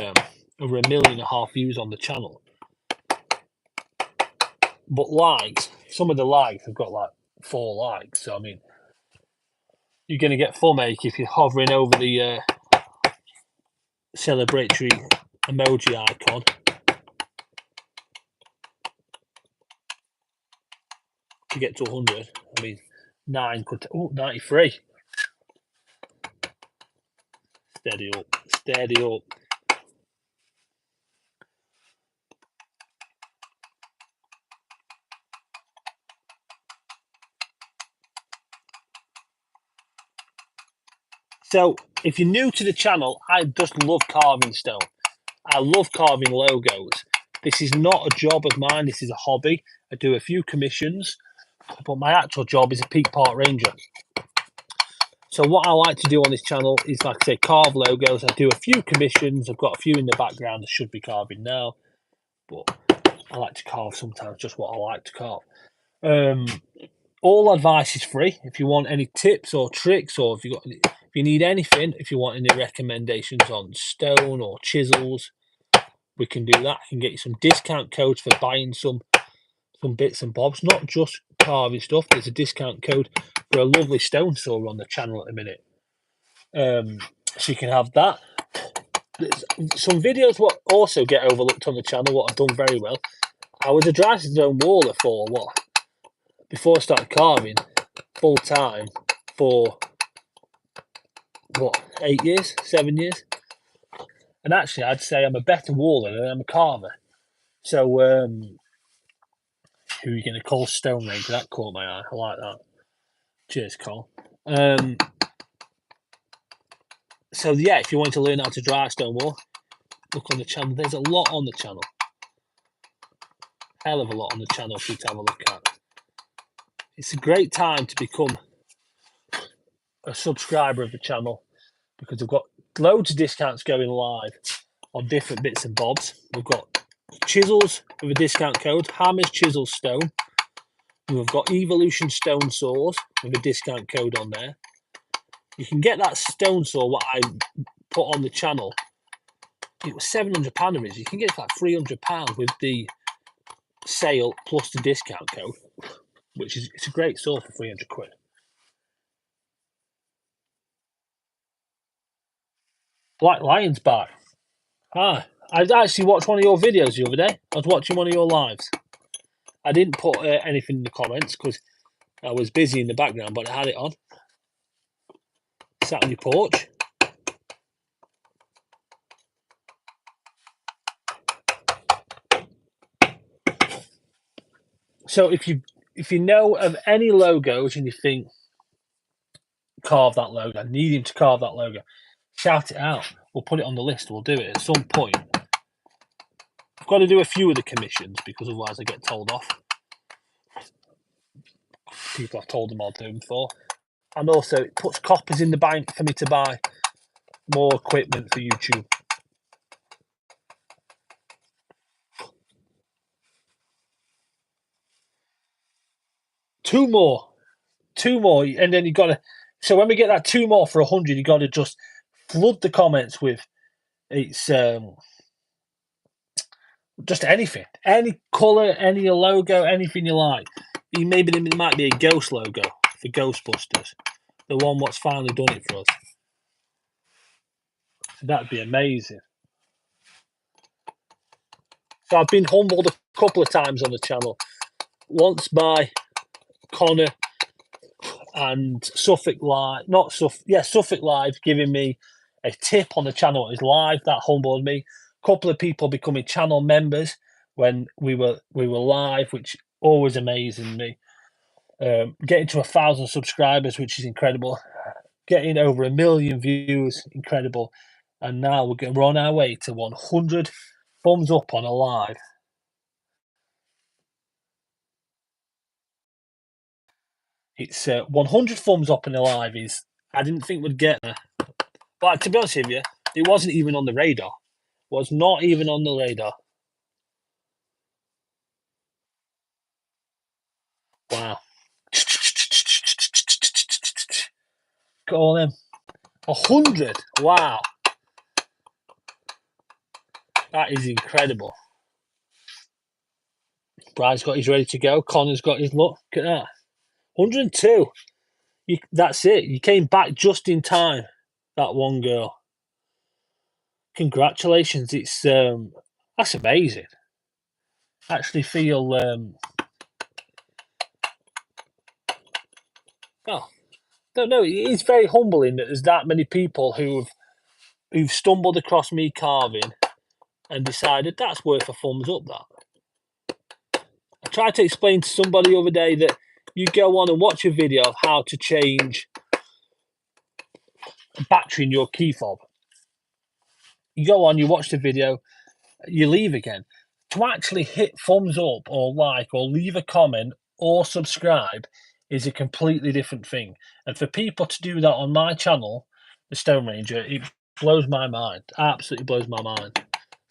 over 1.5 million views on the channel. But likes, some of the likes have got like 4 likes. So I mean, you're going to get thumbnache if you're hovering over the celebratory emoji icon. to get to 100. I mean, 9 could... Oh, 93. Steady up. Steady up. So, if you're new to the channel, I just love carving stone. I love carving logos. This is not a job of mine. This is a hobby. I do a few commissions, but my actual job is a Peak Park Ranger. So what I like to do on this channel is, like I say, carve logos. I do a few commissions. I've got a few in the background I should be carving now, but I like to carve sometimes just what I like to carve. All advice is free. If you want any tips or tricks, or if you need anything, if you want any recommendations on stone or chisels, we can do that. I can get you some discount codes for buying some bits and bobs, not just carving stuff. There's a discount code for a lovely stone saw on the channel at the minute. So you can have that. Some videos what also get overlooked on the channel, what I've done very well. I was a dry stone waller for before I started carving full time for 8 years, 7 years. And actually I'd say I'm a better waller than I'm a carver. So who are you going to call TheStoneRanger? That caught my eye. I like that. Cheers, Cole. So yeah, if you want to learn how to dry stone wall, look on the channel. There's a lot on the channel. Hell of a lot on the channel for you to have a look at. It's a great time to become a subscriber of the channel because we've got loads of discounts going live on different bits and bobs. We've got chisels with a discount code, hammers, chisels, stone. We've got Evolution stone saws with a discount code on there. You can get that stone saw what I put on the channel. It was £700 originally. You can get it for like £300 with the sale plus the discount code, which is it's a great saw for 300 quid. Black Lion's back. Hi. I actually watched one of your videos the other day. I was watching one of your lives. I didn't put anything in the comments because I was busy in the background, but I had it on. Sat on your porch. So if you know of any logos and you think, carve that logo, I need him to carve that logo, shout it out. We'll put it on the list. We'll do it at some point. I've got to do a few of the commissions because otherwise I get told off. People I've told them I'll do them for. And also it puts coppers in the bank for me to buy more equipment for YouTube. Two more, and then you got to. So when we get that 2 more for 100, you got to just flood the comments with it's just anything, any color, any logo, anything you like. Maybe there might be a ghost logo for Ghostbusters, the one what's finally done it for us. So that'd be amazing. So I've been humbled a couple of times on the channel. Once by Connor and Suffolk Live, Suffolk Live giving me a tip on the channel is live. That humbled me. A couple of people becoming channel members when we were live, which always amazing me. Getting to 1,000 subscribers, which is incredible. Getting over 1 million views, incredible. And now we're on our way to 100 thumbs up on a live. It's 100 thumbs up in a live I didn't think we'd get there. But to be honest with you, it wasn't even on the radar. Was not even on the radar. Wow. Got all them. 100. Wow. That is incredible. Brian's got his ready to go. Connor's got his look. Look at that. 102. That's it. You came back just in time. That one girl. Congratulations. It's that's amazing. I actually feel Oh, don't know. It's very humbling that there's that many people who've stumbled across me carving and decided that's worth a thumbs up. That I tried to explain to somebody the other day that you go on and watch a video of how to change a battery in your key fob. You go on, you watch the video, you leave again. To actually hit thumbs up or like or leave a comment or subscribe is a completely different thing. And for people to do that on my channel, TheStoneRanger, it blows my mind. Absolutely blows my mind.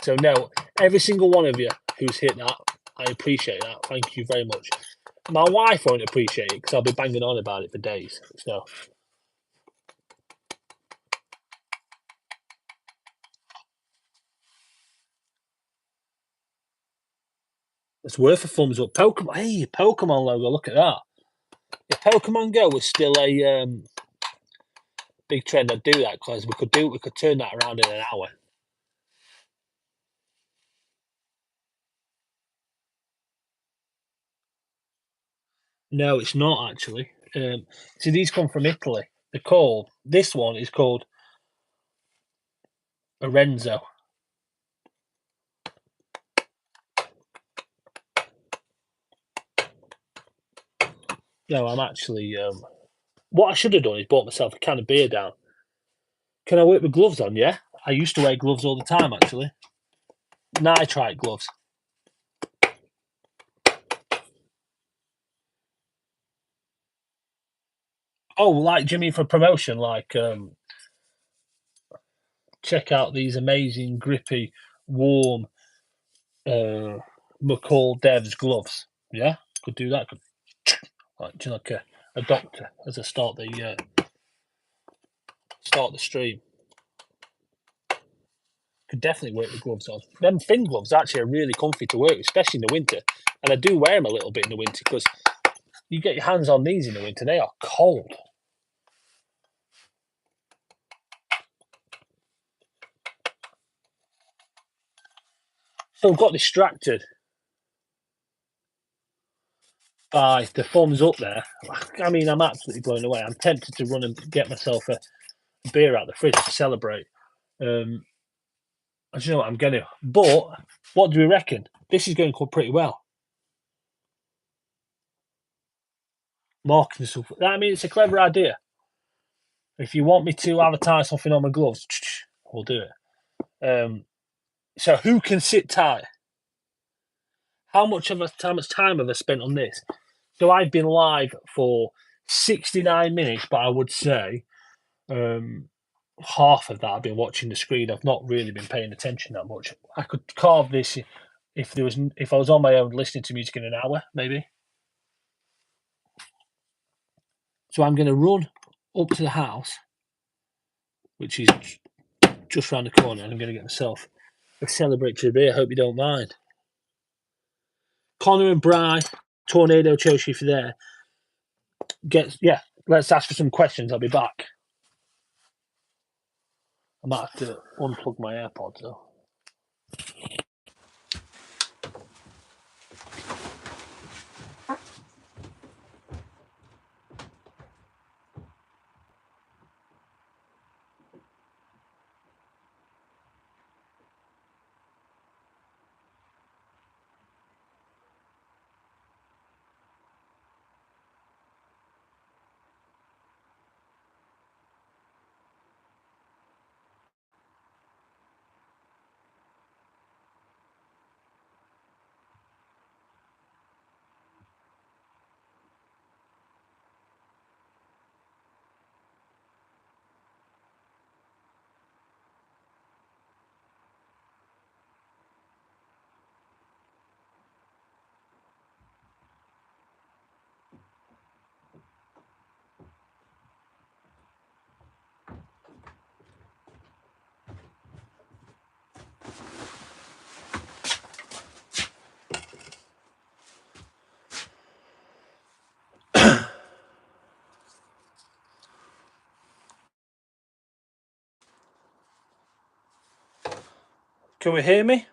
So no, every single one of you who's hit that, I appreciate that. Thank you very much. My wife won't appreciate it because I'll be banging on about it for days. So it's worth a thumbs up. Pokemon, hey, Pokemon logo, look at that. If Pokemon Go was still a big trend, I'd do that because we could turn that around in an hour. No, it's not actually. See, these come from Italy. This one is called Orenzo. No, I'm actually. What I should have done is bought myself a can of beer down. Can I work with gloves on? Yeah, I used to wear gloves all the time actually. Nitrite gloves. Oh, like Jimmy for promotion, like check out these amazing, grippy, warm McCall Devs gloves. Yeah, could do that. Could like a doctor as I start the stream. Could definitely work with gloves on. Them thin gloves actually are really comfy to work with, especially in the winter. And I do wear them a little bit in the winter because you get your hands on these in the winter, they are cold. So I got distracted by the thumbs up there. I mean, I'm absolutely blown away. I'm tempted to run and get myself a beer out the fridge to celebrate. I don't know what I'm going to. But what do we reckon? This is going to go pretty well. Marketing stuff. I mean, it's a clever idea. If you want me to advertise something on my gloves, we'll do it. So who can sit tight? How much time have I spent on this? So I've been live for 69 minutes, but I would say um, half of that I've been watching the screen. I've not really been paying attention that much. I could carve this if I was on my own listening to music in an hour, maybe. So I'm going to run up to the house, which is just round the corner, and I'm going to get myself a celebratory beer. Hope you don't mind. Connor and Bry, Tornado Choshi for there. Let's ask for some questions. I'll be back. I might have to unplug my AirPods though. Can we hear me?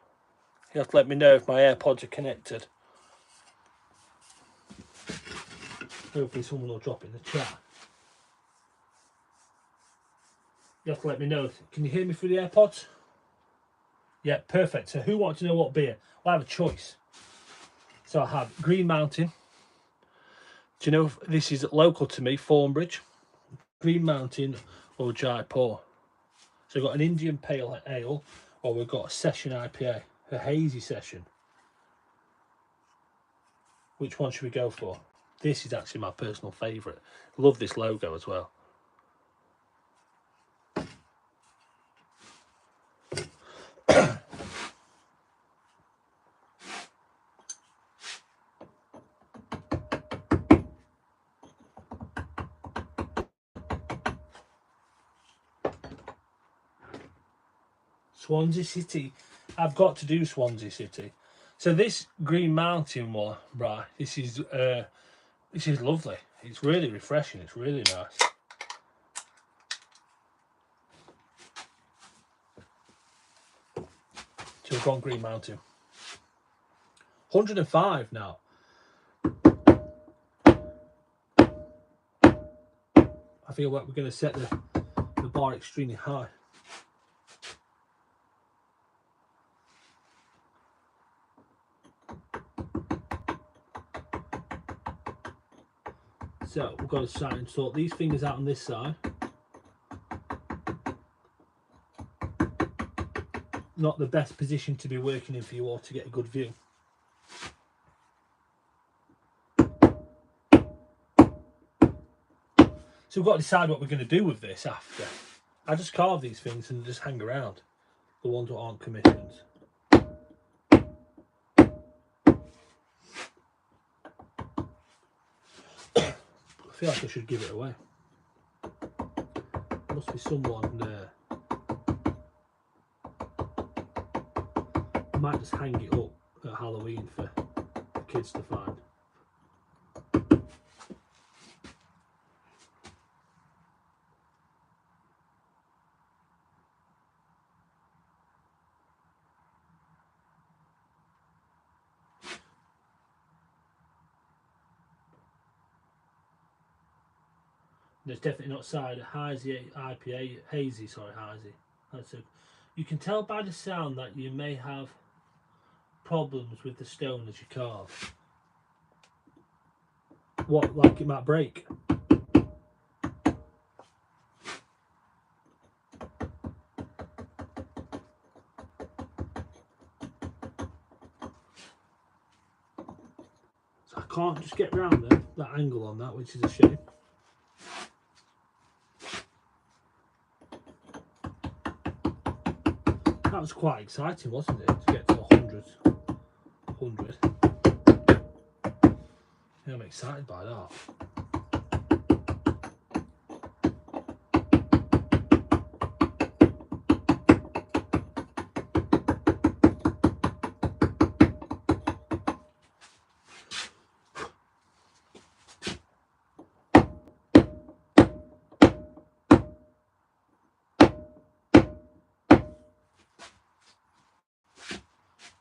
You have to let me know if my AirPods are connected. Hopefully someone will drop it in the chat. You have to let me know. Can you hear me through the AirPods? Yeah, perfect. So who wants to know what beer? Well, I have a choice. So I have Green Mountain. Do you know if this is local to me, Thornbridge, Green Mountain or Jaipur? So we've got an Indian Pale Ale or we've got a Session IPA, a hazy session. Which one should we go for? This is actually my personal favourite. Love this logo as well. Swansea City. I've got to do Swansea City. So this Green Mountain one, right, this is lovely. It's really refreshing. It's really nice. So we've gone Green Mountain. 105 now. I feel like we're going to set the bar extremely high. So we've got to start and sort these fingers out on this side. Not the best position to be working in for you all to get a good view. So we've got to decide what we're going to do with this after. I just carve these things and just hang around. The ones that aren't commissions. I feel like I should give it away. There must be someone there. I might just hang it up at Halloween for the kids to find. There's definitely not cider. Hazy IPA, hazy, sorry, hazy. That's it. You can tell by the sound that you may have problems with the stone as you carve. What, like it might break? So I can't just get round there, that angle on that, which is a shame. That was quite exciting, wasn't it, to get to 100. Yeah, I'm excited by that.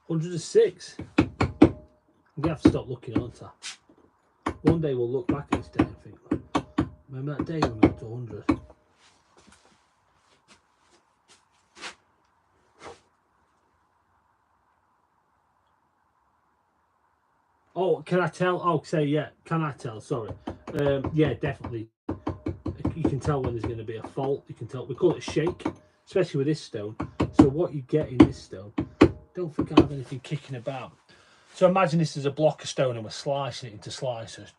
$106. I'm gonna have to stop looking, aren't I? One day we'll look back at this day and think, remember that day when we got to 100? Oh, can I tell? Oh, say yeah. Can I tell? Sorry. Yeah, definitely. You can tell when there's going to be a fault. You can tell. We call it a shake, especially with this stone. So what you get in this stone, don't think I have anything kicking about. So imagine this is a block of stone and we're slicing it into slices,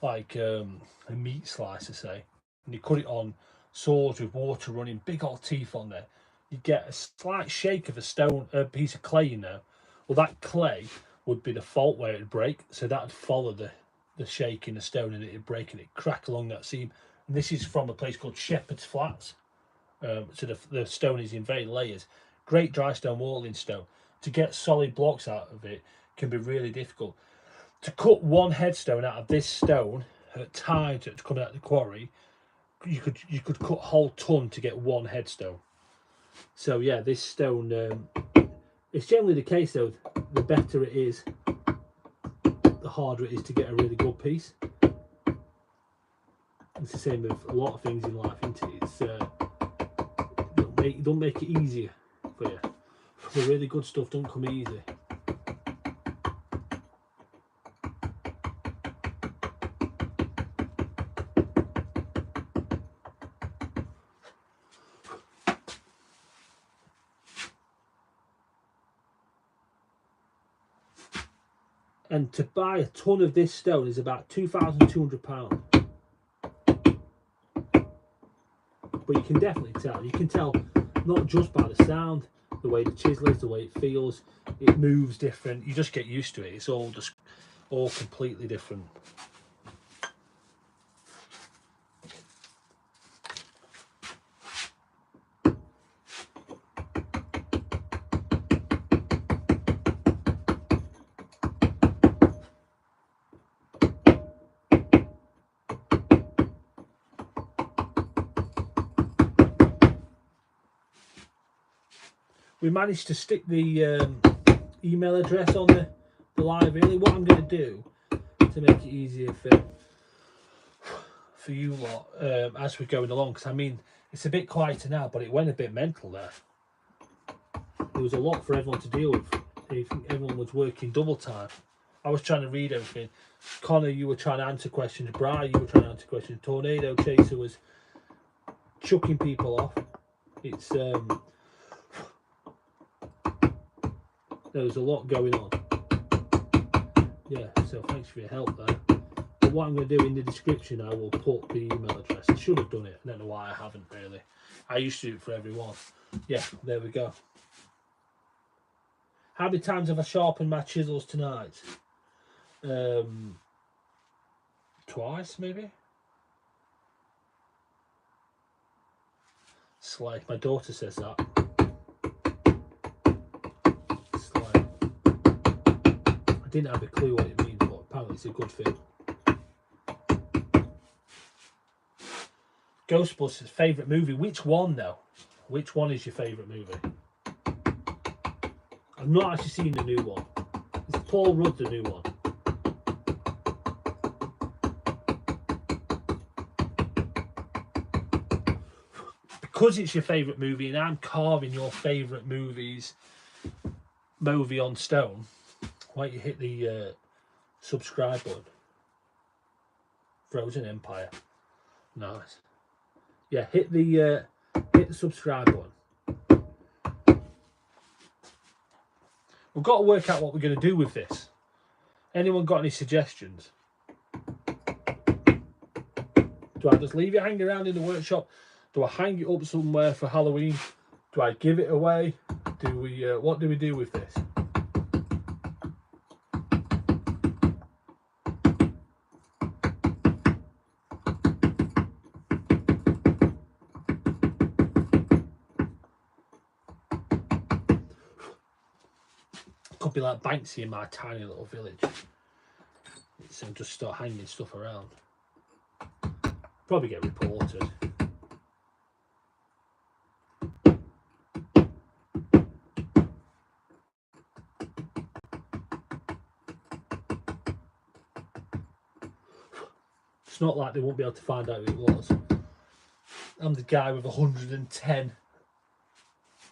like a meat slicer, say. And you cut it on swords with water running, big old teeth on there. You get a slight shake of a stone, a piece of clay, you know. Well, that clay would be the fault where it'd break. So that would follow the shake in the stone and it'd break and it'd crack along that seam. And this is from a place called Shepherd's Flats. So the stone is in very layers. Great dry stone walling stone. To get solid blocks out of it can be really difficult. To cut one headstone out of this stone at times to come out of the quarry, you could cut a whole ton to get one headstone. So yeah, this stone, it's generally the case though, the better it is, the harder it is to get a really good piece. It's the same with a lot of things in life, isn't it? It's don't make it easier for you. The really good stuff don't come easy. And to buy a ton of this stone is about £2,200. But you can definitely tell. You can tell not just by the sound, the way the chisel is, the way it feels. It moves different. You just get used to it. It's all completely different. We managed to stick the email address on the live. Really, what I'm going to do to make it easier for you lot as we're going along, because I mean it's a bit quieter now, but it went a bit mental there. There was a lot for everyone to deal with. Everyone was working double time. I was trying to read everything. Connor, you were trying to answer questions. Bri, you were trying to answer questions. Tornado Chaser was chucking people off. It's there was a lot going on. Yeah, so thanks for your help there. But what I'm going to do in the description, I will put the email address. I should have done it. I don't know why I haven't really. I used to do it for everyone. Yeah, there we go. How many times have I sharpened my chisels tonight? Twice, maybe? Slay. My daughter says that. Slay. I didn't have a clue what it means, but apparently it's a good thing. Ghostbusters, favourite movie. Which one, though? Which one is your favourite movie? I've not actually seen the new one. Is Paul Rudd the new one? Because it's your favourite movie and I'm carving your favourite movie on stone, why don't you hit the subscribe button? Frozen Empire. Nice. Yeah, hit the subscribe button. We've got to work out what we're going to do with this. Anyone got any suggestions? Do I just leave it hanging around in the workshop? Do I hang it up somewhere for Halloween? Do I give it away? Do we? What do we do with this? Could be like Banksy in my tiny little village. So just start hanging stuff around. Probably get reported. It's not like they won't be able to find out who it was. I'm the guy with 110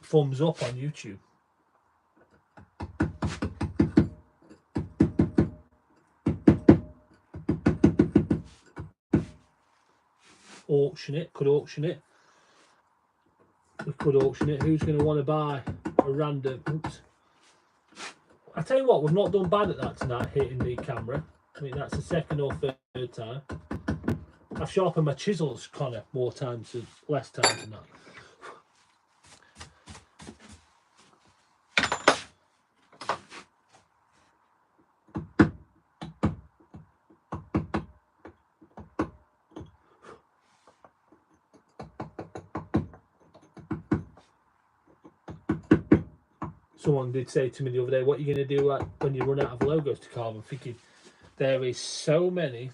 thumbs up on YouTube. Auction it, could auction it. We could auction it. Who's going to want to buy a random? Oops. I tell you what, we've not done bad at that tonight, hitting the camera. I mean, that's the second or third time. I've sharpened my chisels, Connor, more times than less times than that. Someone did say to me the other day, what are you going to do when you run out of logos to carve? I'm thinking, there is so many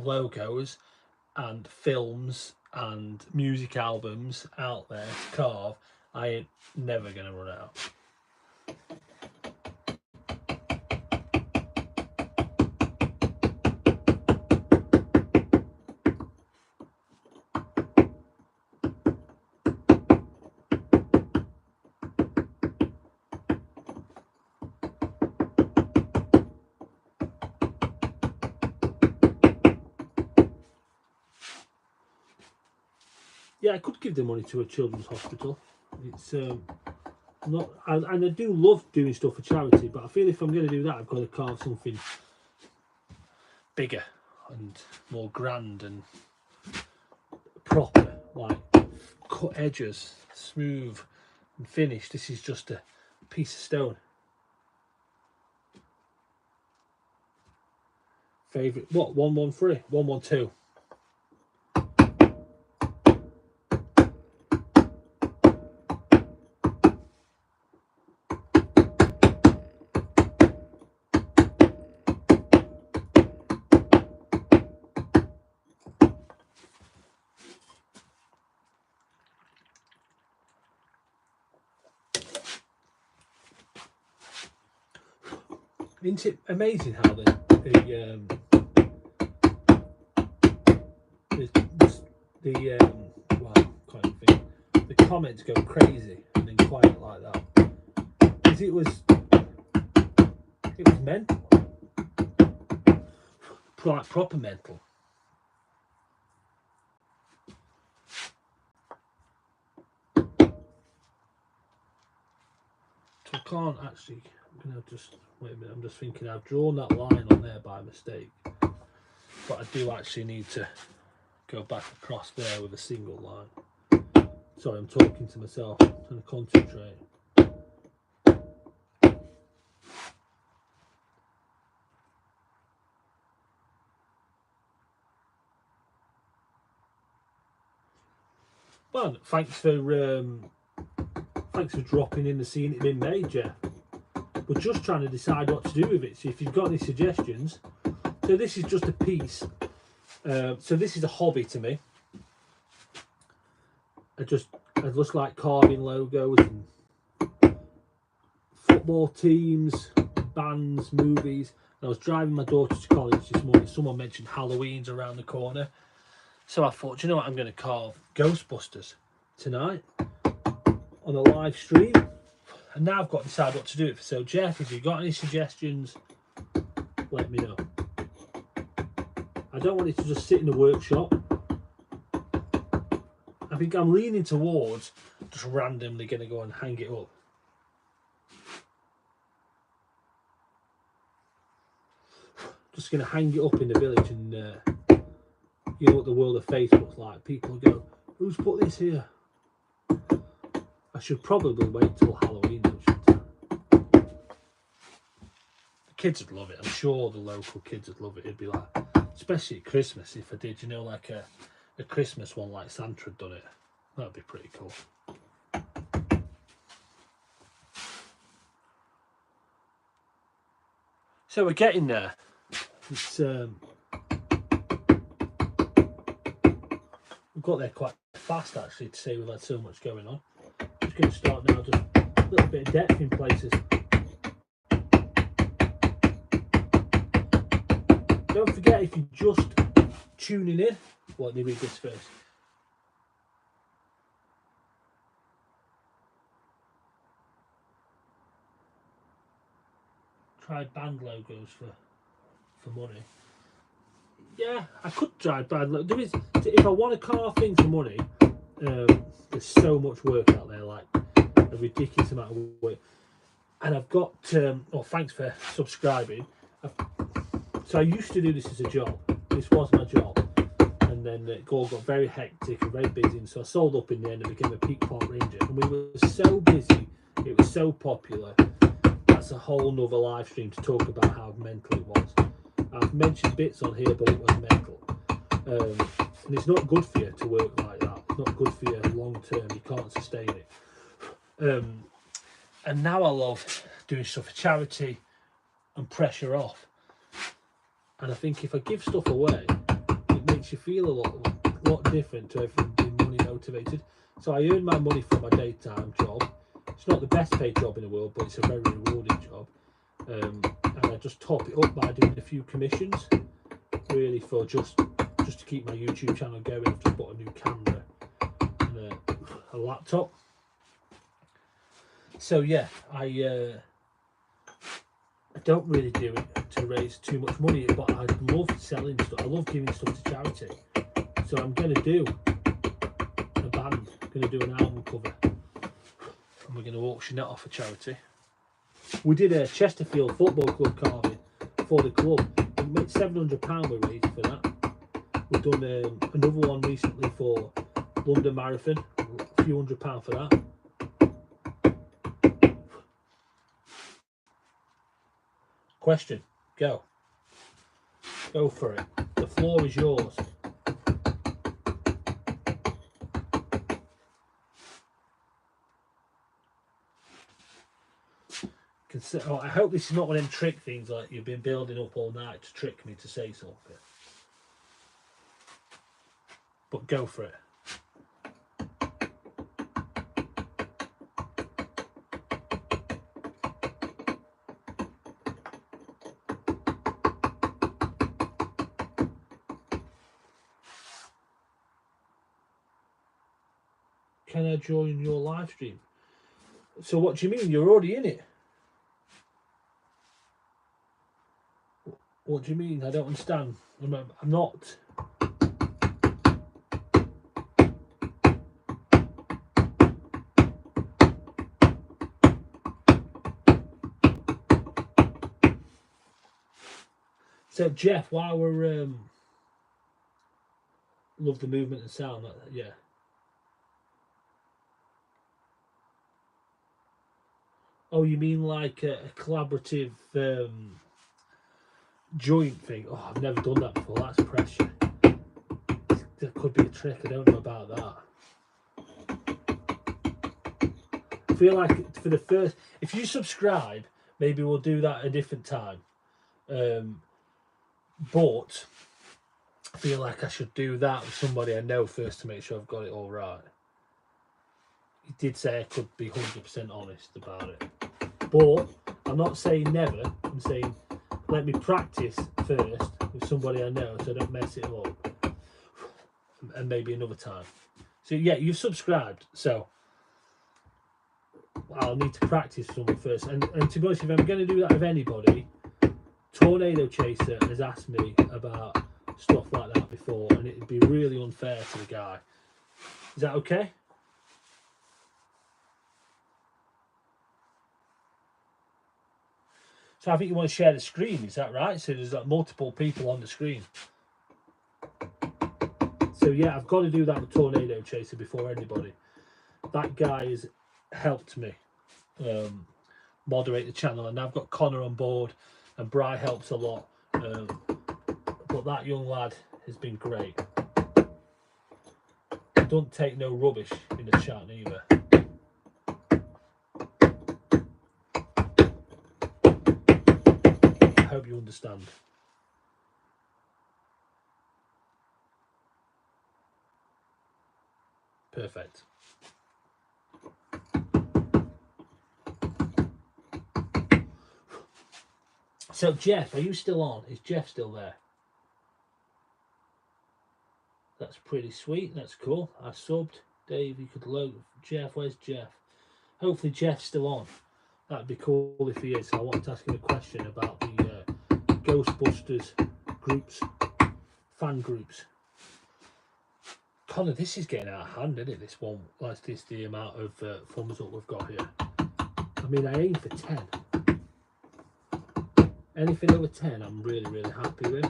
logos and films and music albums out there to carve, I ain't never going to run out. yeah, I could give the money to a children's hospital. It's not, and I do love doing stuff for charity, but I feel if I'm going to do that, I've got to carve something bigger and more grand and proper, like cut edges, smooth and finished. This is just a piece of stone. Favourite, what, 113, 112. Isn't it amazing how the well, can't even think. The comments go crazy and then quiet like that. Because it was mental, like proper mental. So I can't actually. I'm gonna just wait a minute. I'm just thinking I've drawn that line on there by mistake, but I do actually need to go back across there with a single line. Sorry, I'm talking to myself. I'm trying to concentrate. Well, thanks for dropping in and seeing it being made, Jeff. We're just trying to decide what to do with it. So if you've got any suggestions, so this is just a piece. So this is a hobby to me. I just like carving logos and football teams, bands, movies. And I was driving my daughter to college this morning. Someone mentioned Halloween's around the corner. So I thought, you know what, I'm going to carve Ghostbusters tonight on a live stream. And now I've got to decide what to do it for. So Jeff, if you've got any suggestions, let me know. I don't want it to just sit in the workshop. I think I'm leaning towards just randomly going to go and hang it up. Just going to hang it up in the village, and you know what the world of Facebook's like. People go, who's put this here? I should probably wait till Halloween, shouldn't I? The kids would love it. I'm sure the local kids would love it. It'd be like, especially at Christmas, if I did, you know, like a Christmas one like Santa had done it. That'd be pretty cool. So we're getting there. It's we've got there quite fast actually, to say we've had so much going on. Just going to start now, just a little bit of depth in places. Don't forget, if you're just tuning in, let me read this first. Try band logos for money. Yeah, I could try band logos. If I want to carve things for money, there's so much work out there, like a ridiculous amount of work. And I've got, oh, thanks for subscribing. So I used to do this as a job. This was my job. And then it all got very hectic and very busy. And so I sold up in the end and became a Peak Park Ranger. And we were so busy, it was so popular. That's a whole nother live stream to talk about how mental it was. I've mentioned bits on here, but it was mental. And it's not good for you to work like that. It's not good for you long term. You can't sustain it. And now I love doing stuff for charity and pressure off. And I think if I give stuff away, it makes you feel a lot different to everything being money motivated. So I earn my money from my daytime job. It's not the best paid job in the world, but it's a very rewarding job. And I just top it up by doing a few commissions, really, for just to keep my YouTube channel going. I've just bought a new camera and a laptop. So yeah, I don't really do it to raise too much money, but I love selling stuff. I love giving stuff to charity. So I'm going to do a going to do an album cover, and we're going to auction that off for charity. We did a Chesterfield Football Club carving for the club. We made £700 we raised for that. We've done another one recently for London Marathon, a few £100 for that. Question, go for it. The floor is yours. I hope this is not one of them trick things like you've been building up all night to trick me to say something. But go for it. Can I join your live stream? So what do you mean? You're already in it? What do you mean? I don't understand. I'm not. So Jeff, while we're love the movement and sound, yeah. Oh, you mean like a collaborative joint thing? Oh, I've never done that before. That's pressure. That could be a trick. I don't know about that. I feel like for the first, if you subscribe, maybe we'll do that a different time. But I feel like I should do that with somebody I know first to make sure I've got it all right. He did say I could be 100% honest about it. But I'm not saying never. I'm saying let me practice first with somebody I know so I don't mess it up. And maybe another time. So yeah, you've subscribed. So I'll need to practice someone first. And to be honest, if I'm going to do that with anybody, Tornado Chaser has asked me about stuff like that before, and it'd be really unfair to the guy. Is that okay? So I think you want to share the screen, is that right? So there's like multiple people on the screen. So yeah, I've got to do that with Tornado Chaser before anybody. That guy has helped me moderate the channel, and I've got Connor on board, and Bri helps a lot. But that young lad has been great. Don't take no rubbish in the chat either. I hope you understand. Perfect. So Jeff, are you still on? Is Jeff still there? That's pretty sweet. That's cool. I subbed. Dave, you could load. Jeff, where's Jeff? Hopefully Jeff's still on. That'd be cool if he is. I wanted to ask him a question about the Ghostbusters groups, fan groups. Connor, this is getting out of hand, isn't it? This one, like this, the amount of thumbs up we've got here. I mean, I aim for 10. Anything over 10, I'm really, really happy with.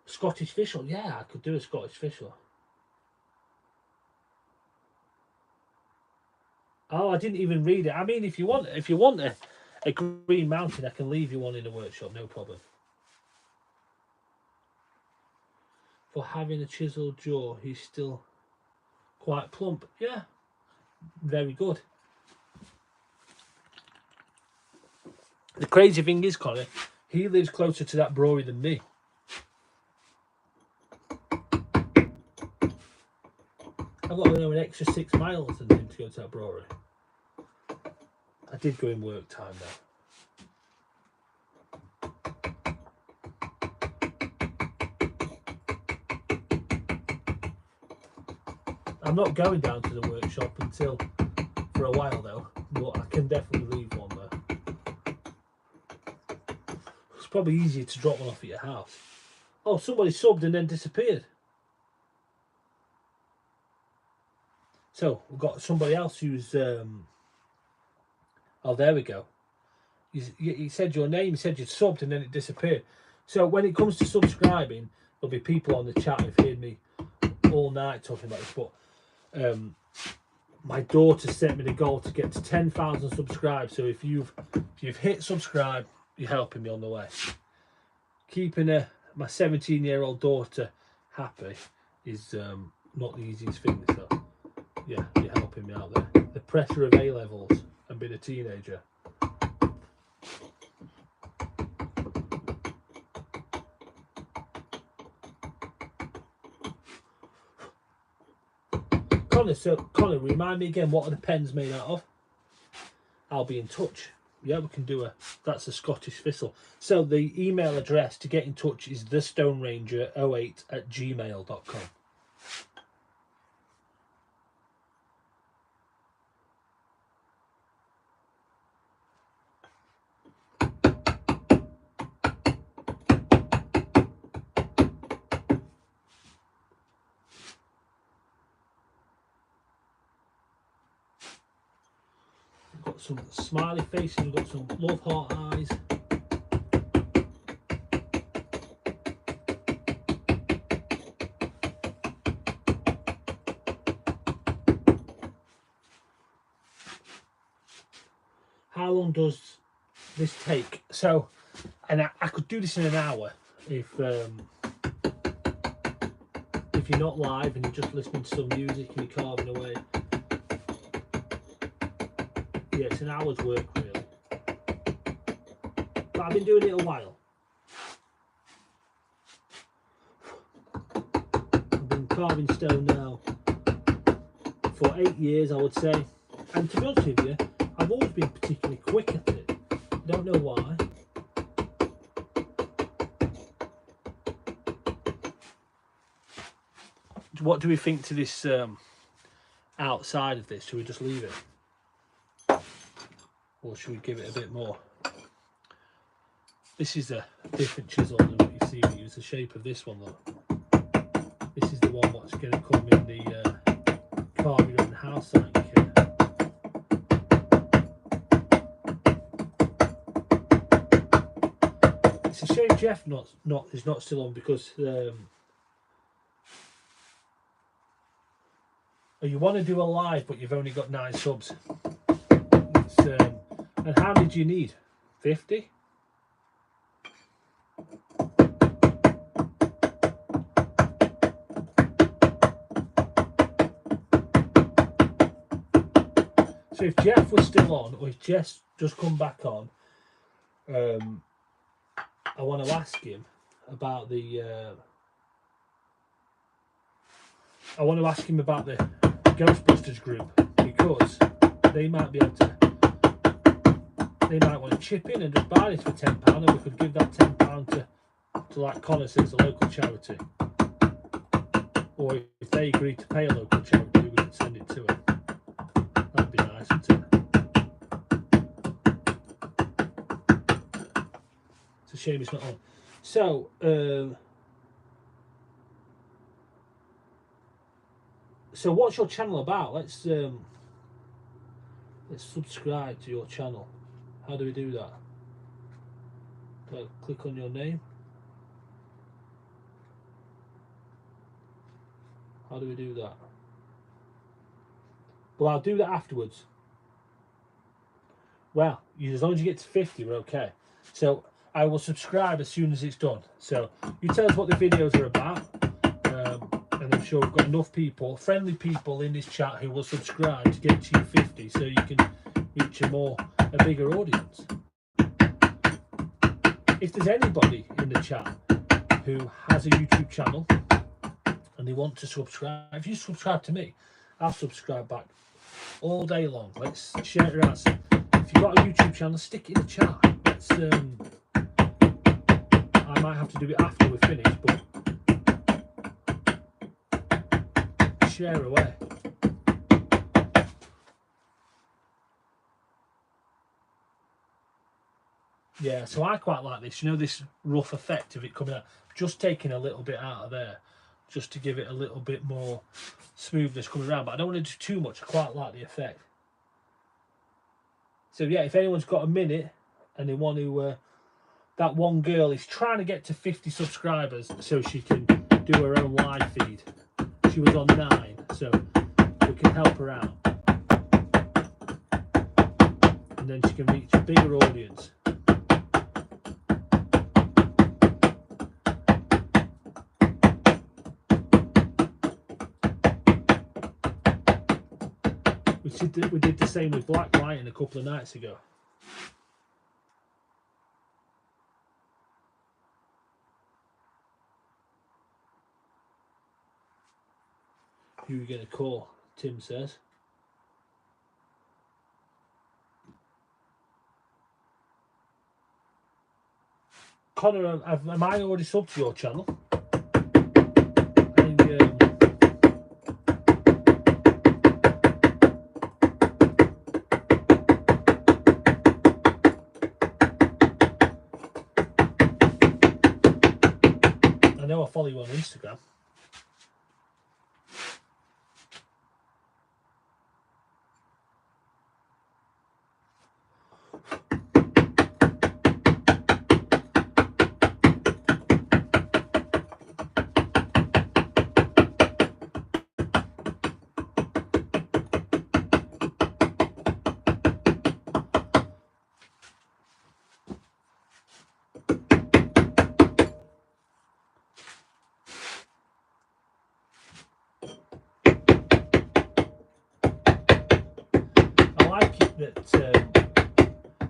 Scottish Fischl, yeah, I could do a Scottish Fischl. Oh, I didn't even read it. I mean, if you want a Green Mountain, I can leave you one in the workshop, no problem. For having a chiseled jaw, he's still quite plump. Yeah, very good. The crazy thing is, Connor, he lives closer to that brewery than me. I've got an extra 6 miles than him to go to that brewery. I did go in work time though. I'm not going down to the workshop until for a while though, but I can definitely leave one there. probably easier to drop one off at your house. Oh, somebody subbed and then disappeared. So we've got somebody else who's oh, there we go. You said your name, you said you'd subbed and then it disappeared. So when it comes to subscribing, there'll be people on the chat who've heard me all night talking about this, but my daughter set me the goal to get to 10,000 subscribers. So if you've hit subscribe, you're helping me on the way. Keeping my 17-year-old daughter happy is not the easiest thing. So yeah, you're helping me out there. The pressure of A levels and being a teenager. Connor, remind me again, what are the pens made out of? I'll be in touch. Yeah, we can do that's a Scottish thistle. So the email address to get in touch is TheStoneRanger08@gmail.com. We've got some smiley faces, we've got some love heart eyes. How long does this take? So, and I could do this in an hour if you're not live and you're just listening to some music and you're carving away. Yeah, it's an hour's work really. But I've been doing it a while. I've been carving stone now for 8 years, I would say. And to be honest with you, I've always been particularly quick at it. I don't know why. What do we think to this outside of this? Should we just leave it? Or should we give it a bit more? This is a different chisel than what you see. We use the shape of this one though. This is the one that's going to come in the carve your own house sign kit. It's a shame Jeff is not still on because you want to do a live but you've only got 9 subs. And how many do you need? 50? So if Jeff was still on, or if Jeff's just come back on, I want to ask him about the Ghostbusters group, because they might be able to. They might want to chip in and just buy this for £10, and we could give that £10 to like Connor says, a local charity. Or if they agree to pay a local charity, we could send it to them. That'd be nice, wouldn't it? It's a shame it's not on. So, so what's your channel about? Let's subscribe to your channel. How do we do that? Do I click on your name? How do we do that? Well, I'll do that afterwards. Well, as long as you get to 50, we're okay. So I will subscribe as soon as it's done. So you tell us what the videos are about, and I'm sure we've got enough people, friendly people in this chat who will subscribe to get to you 50, so you can reach a bigger audience. If there's anybody in the chat who has a YouTube channel and they want to subscribe, if you subscribe to me, I'll subscribe back all day long. Let's share it around. So if you've got a YouTube channel, stick it in the chat. Let's I might have to do it after we're finished, but share away. Yeah, so I quite like this. You know, this rough effect of it coming out. Just taking a little bit out of there, just to give it a little bit more smoothness coming around. But I don't want to do too much. I quite like the effect. So yeah, if anyone's got a minute and they want to, that one girl is trying to get to 50 subscribers so she can do her own live feed. She was on 9, so we can help her out. And then she can reach a bigger audience. We did the same with Black Lion a couple of nights ago. Who are you going to call? Tim says. Connor, am I already subbed to your channel? I know I follow you on Instagram. I like it that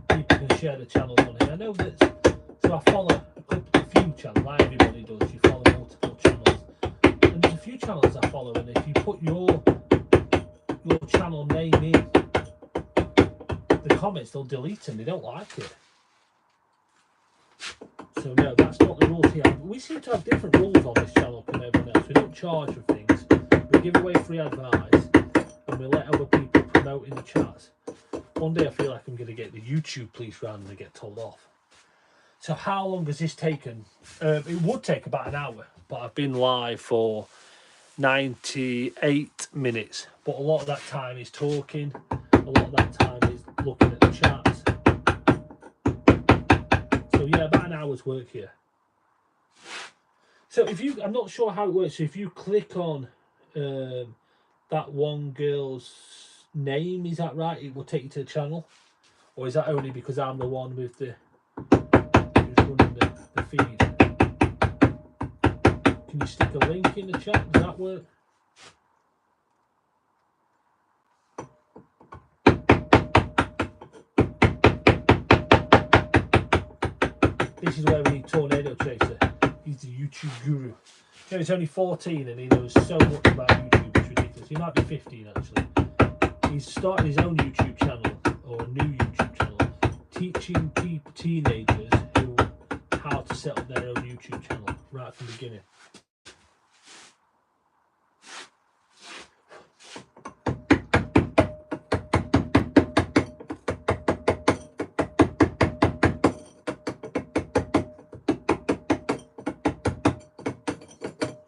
people can share the channels on here. I know that, so I follow a few channels, like everybody does. You follow multiple channels, and there's a few channels I follow, and if you put your channel name in the comments, they'll delete them. They don't like it. So no, that's not the rules here. We seem to have different rules on this channel from everyone else. We don't charge for things. We give away free advice, and we let other people promote in the chats. One day I feel like I'm going to get the YouTube police round and I get told off. So how long has this taken? It would take about an hour, but I've been live for 98 minutes. But a lot of that time is talking. A lot of that time is looking at the chats. So yeah, about an hour's work here. So if you, I'm not sure how it works. So if you click on that one girl's name, is that right? It will take you to the channel, or is that only because I'm the one with the who's running the feed? Can you stick a link in the chat? Does that work? This is where we need Tornado Chaser. He's the YouTube guru. You know, he's only 14 and he knows so much about YouTube. It's ridiculous. He might be 15 actually. He's started his own YouTube channel, or a new YouTube channel, teaching teenagers how to set up their own YouTube channel right from the beginning.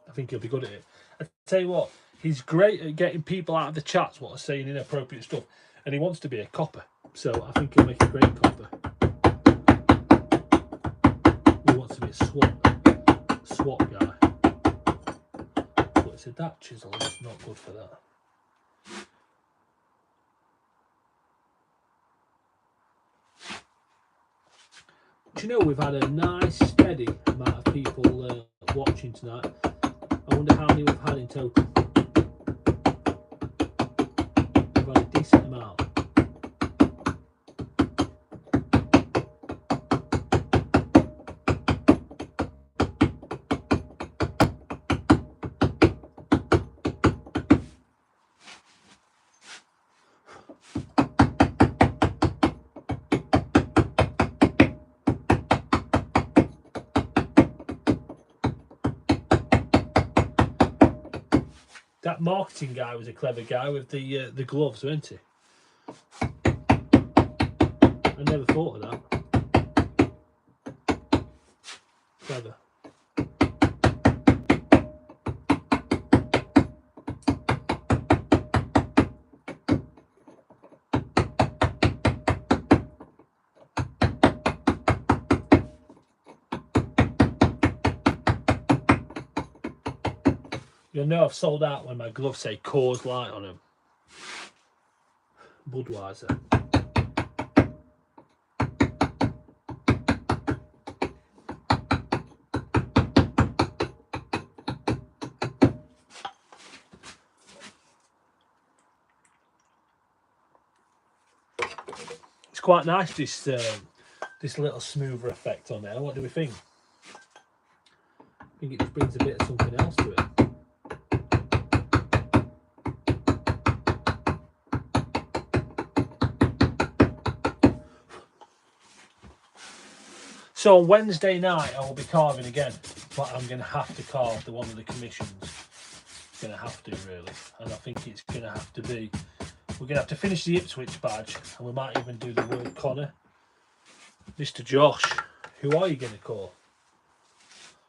I think he'll be good at it. I tell you what, he's great at getting people out of the chats what are saying inappropriate stuff, and he wants to be a copper, so I think he'll make a great copper. He wants to be a SWAT guy. But I said that chisel is not good for that. Do you know, we've had a nice steady amount of people watching tonight. I wonder how many we've had in total. We've had a decent amount. That marketing guy was a clever guy with the gloves, wasn't he? I never thought of that. clever. You'll know I've sold out when my gloves say Coors Light on them. Budweiser. It's quite nice, this little smoother effect on there. What do we think? I think it just brings a bit of something else to it. So on Wednesday night I will be carving again, but I'm going to have to carve one of the commissions. Going to have to, really, and I think it's going to have to be, we're going to have to finish the Ipswich badge, and we might even do the word Connor. Mr. Josh, who are you going to call?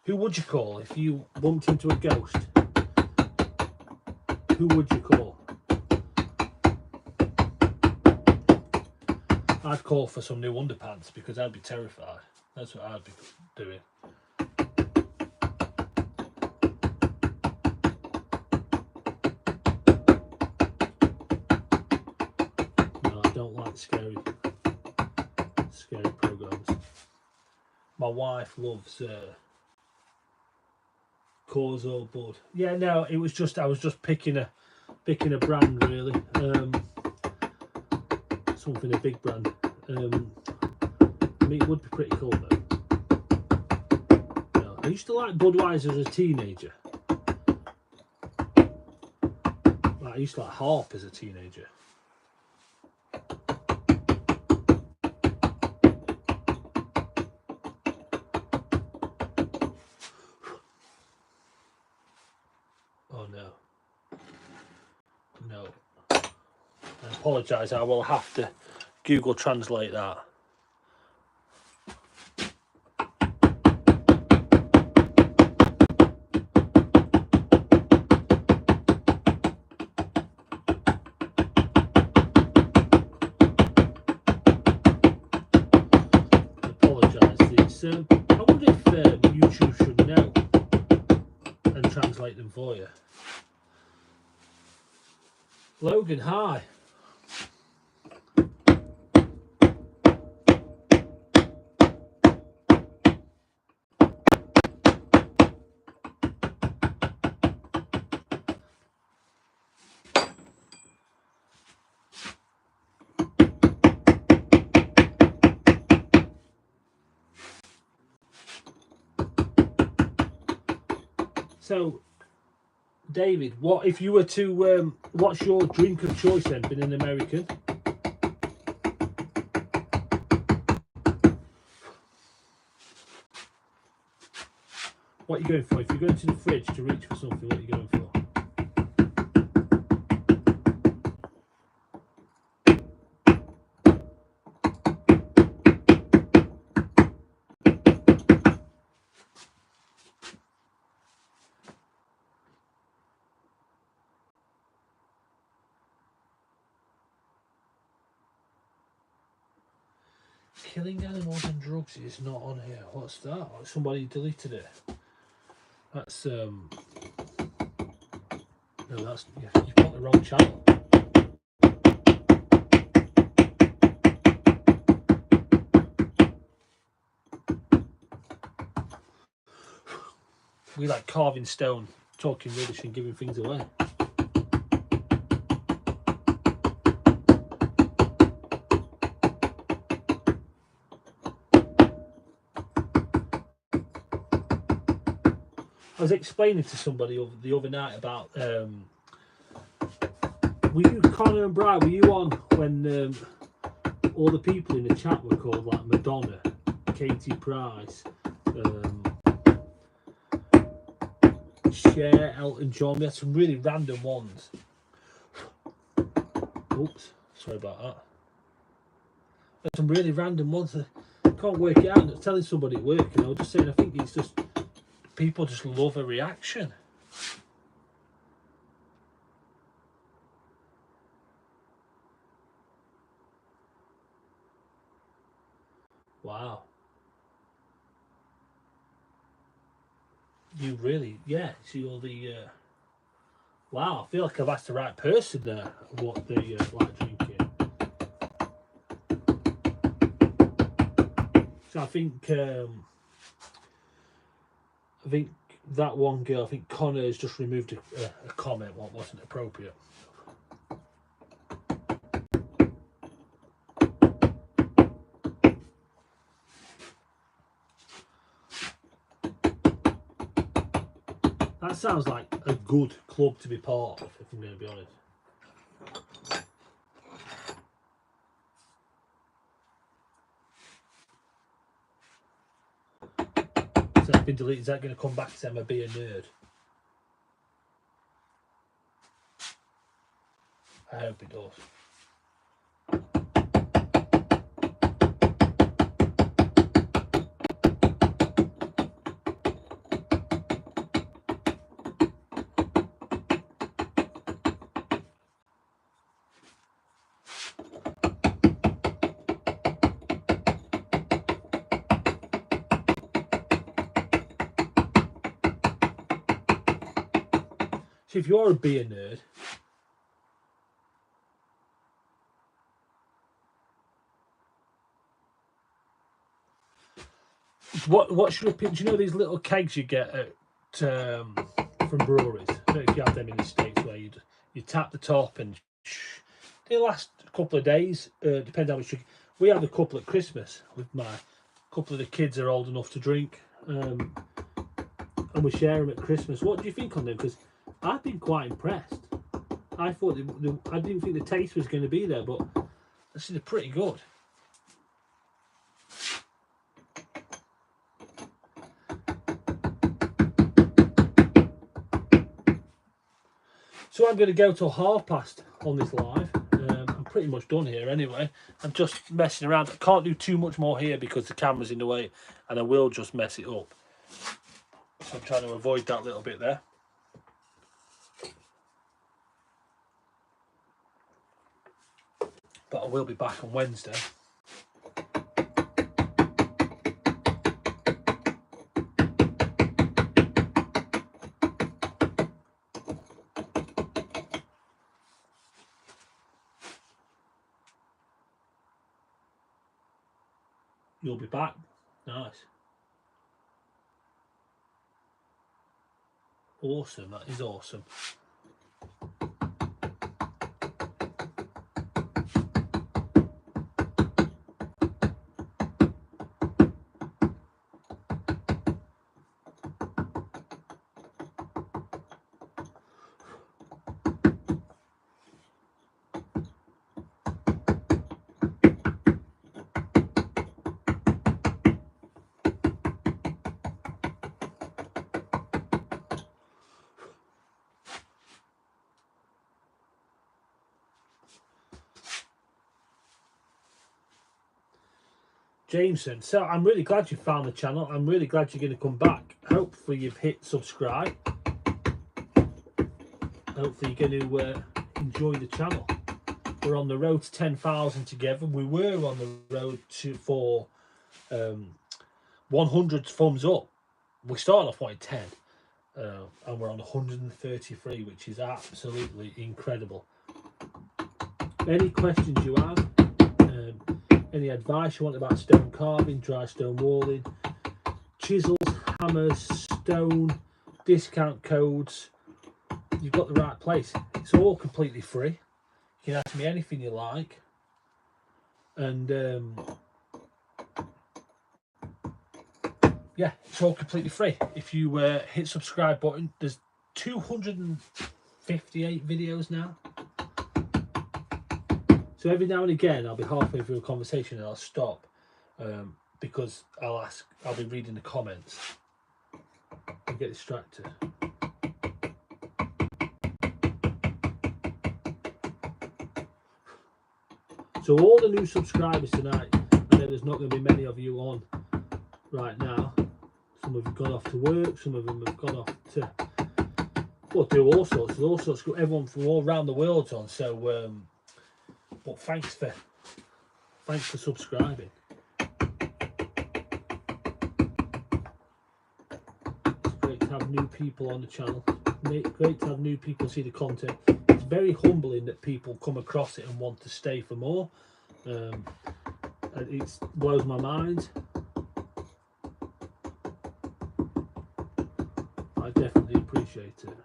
Who would you call if you bumped into a ghost? Who would you call? I'd call for some new underpants because I'd be terrified. That's what I'd be doing. No, I don't like scary programs. My wife loves Corzo Bud. Yeah, no, it was just I was just picking a brand, really. Something, a big brand. I mean, it would be pretty cool though. No, I used to like Budweiser as a teenager. Like, I used to like Harp as a teenager. Oh no. No. I apologise, I will have to Google Translate that. I wonder if YouTube should know and translate them for you. Logan, hi. So, David, what if you were to, what's your drink of choice then, being an American? What are you going for? If you're going to the fridge to reach for something, what are you going for? Killing animals and drugs is not on here. What's that? Somebody deleted it. That's no, that's you've got the wrong channel. We like carving stone, talking rubbish and giving things away. I was explaining to somebody the other night about were you, Connor and Brian, were you on when all the people in the chat were called like Madonna, Katie Price, Cher, Elton John? We had some really random ones. Oops, sorry about that. We had some really random ones. can't work it out. I'm not telling somebody at work, you know, just saying I think it's just people just love a reaction. Wow. You really, yeah, see all the wow, I feel like I've asked the right person there what they like drinking. So I think that one girl, I think Connor has just removed a comment what wasn't appropriate. That sounds like a good club to be part of, if I'm going to be honest. So that's been deleted. Is that going to come back to say be a nerd? I hope it does. So if you're a beer nerd, what's your opinion? Do you know these little kegs you get at from breweries? I don't know if you have them in the States where you tap the top and they last a couple of days. Depends how much we have a couple at Christmas with my couple of the kids are old enough to drink, and we share them at Christmas. What do you think on them? Because I've been quite impressed. I thought I didn't think the taste was going to be there, but this is pretty good. So I'm going to go till past on this live. I'm pretty much done here anyway. I'm just messing around. I can't do too much more here because the camera's in the way and I will just mess it up. So I'm trying to avoid that little bit there. But I will be back on Wednesday. You'll be back. Nice. Awesome. That is awesome. Jameson, so I'm really glad you found the channel. I'm really glad you're going to come back. Hopefully you've hit subscribe. Hopefully you're going to enjoy the channel. We're on the road to 10,000 together. We were on the road for 100 thumbs up. We started off wanting 10 and we're on 133, which is absolutely incredible. Any questions you have, any advice you want about stone carving, dry stone walling, chisels, hammers, stone, discount codes, you've got the right place. It's all completely free. You can ask me anything you like, and yeah, it's all completely free. If you hit subscribe button, there's 258 videos now. So every now and again, I'll be halfway through a conversation and I'll stop because I'll be reading the comments and get distracted. So all the new subscribers tonight, and know there's not going to be many of you on right now. Some of them have gone off to work, some of them have gone off to, well, do all sorts. There's all sorts. Everyone from all around the world's on. So, but thanks for subscribing. It's great to have new people on the channel. Great to have new people see the content. It's very humbling that people come across it and want to stay for more. And it blows my mind. I definitely appreciate it.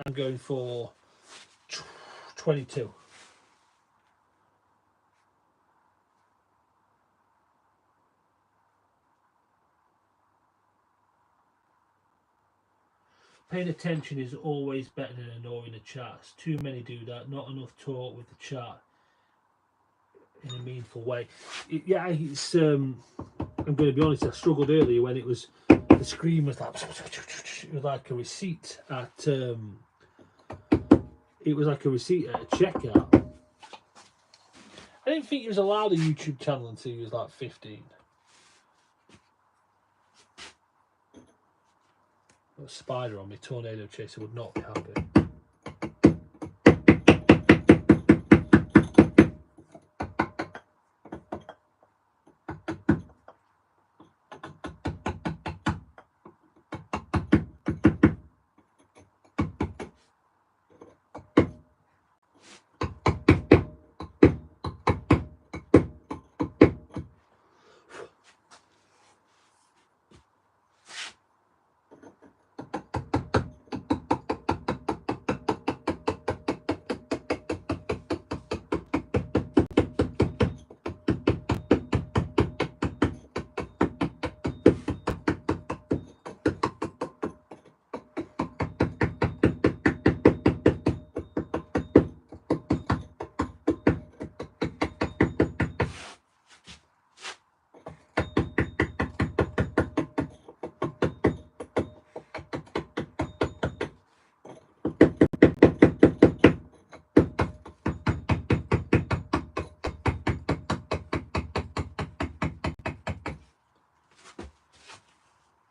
I'm going for 22. Paying attention is always better than ignoring the chats. Too many do that. Not enough talk with the chat in a meaningful way. Yeah, it's. I'm going to be honest. I struggled earlier when it was the screen was like it was like a receipt at. It was like a receipt at a checkout. I didn't think he was allowed a YouTube channel until he was like 15. A spider on me, tornado chaser would not be happy.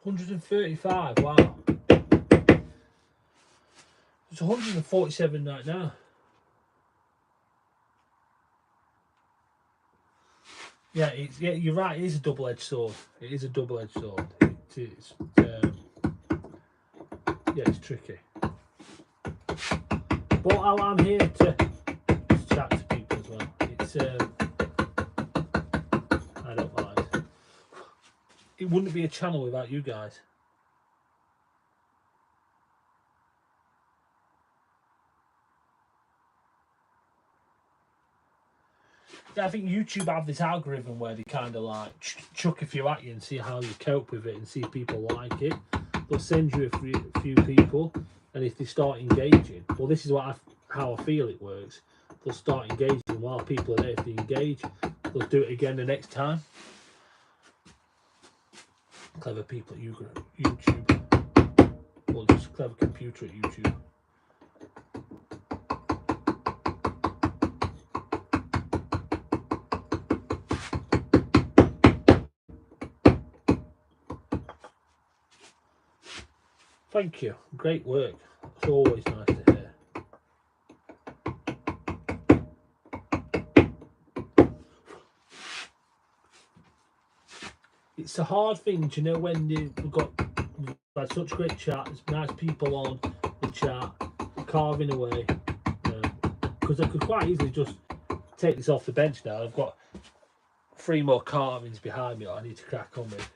$135, wow. It's 147 right now. Yeah, you're right. It is a double-edged sword. It is a double-edged sword. It's it's tricky. But I'm here to chat to people as well. It's I don't mind. It wouldn't be a channel without you guys. Yeah, I think YouTube have this algorithm where they kind of like chuck a few at you and see how you cope with it and see if people like it. They'll send you a few people, and if they start engaging, well, this is how I feel it works. They'll start engaging while people are there. If they engage, they'll do it again the next time. Clever people at YouTube, or just clever computer at YouTube. Thank you. Great work. It's always nice to hear. It's a hard thing, do you know, when we've had such great chat, there's nice people on the chat, carving away. Because I could quite easily just take this off the bench now. I've got 3 more carvings behind me that I need to crack on with.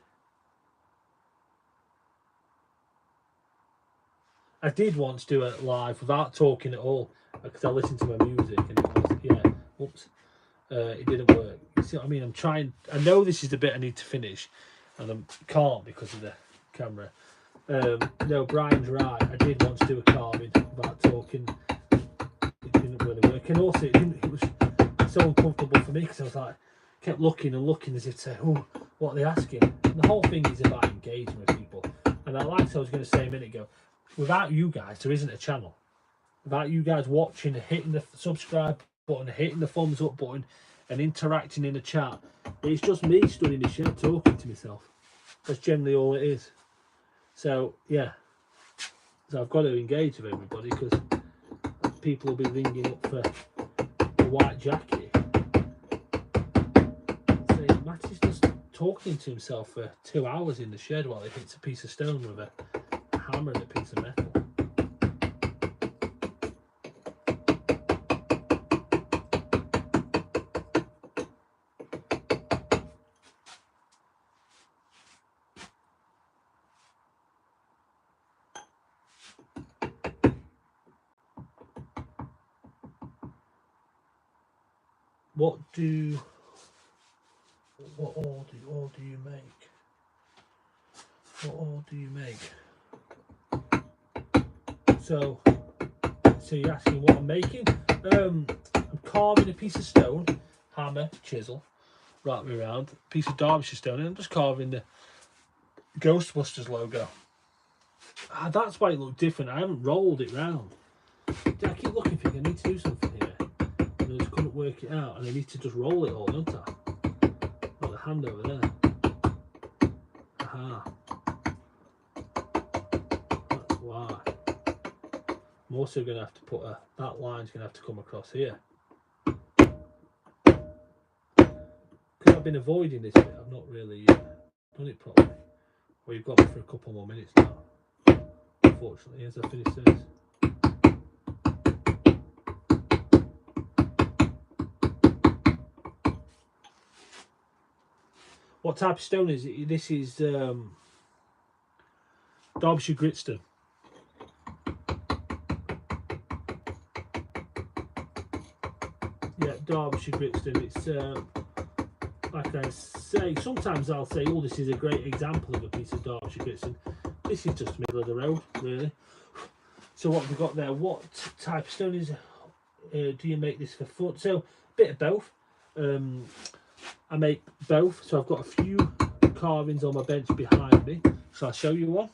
I did once do it live without talking at all because I listened to my music and it didn't work. You see what I mean? I'm trying. I know this is the bit I need to finish, and I can't because of the camera. No, Brian's right. I did once do a carving without talking. It didn't really work, and also it was so uncomfortable for me because I was like, kept looking and looking as if to say, oh, what are they asking? And the whole thing is about engaging with people. And I was going to say a minute ago, without you guys, there isn't a channel. Without you guys watching and hitting the subscribe button, hitting the thumbs up button, and interacting in the chat, it's just me stood in the shed talking to myself. That's generally all it is. So yeah, so I've got to engage with everybody because people will be ringing up for a white jacket. So Matt is just talking to himself for 2 hours in the shed while he hits a piece of stone with a hammer and a piece of metal. What all do you make? What all do you make? So you're asking what I'm making? I'm carving a piece of stone, hammer, chisel, wrap me around, a piece of Derbyshire stone, and I'm just carving the Ghostbusters logo. That's why it looked different. I haven't rolled it round. I keep looking, thinking I need to do something here, and I just couldn't work it out, and I need to just roll it all, don't I? Like the hand over there. Aha. That's why. I'm also going to have to put that line's going to have to come across here. Because I've been avoiding this bit, I've not really done it properly. Well, you've got me for a couple more minutes now, unfortunately, as I finish this. What type of stone is it? This is Derbyshire Gritstone. Yeah, Derbyshire Gritstone. It's like I say, sometimes I'll say, oh, this is a great example of a piece of Derbyshire Gritstone. This is just middle of the road, really. So what have we got there? What type of stone is do you make this for fun? So a bit of both. I make both. So I've got a few carvings on my bench behind me. So I'll show you one.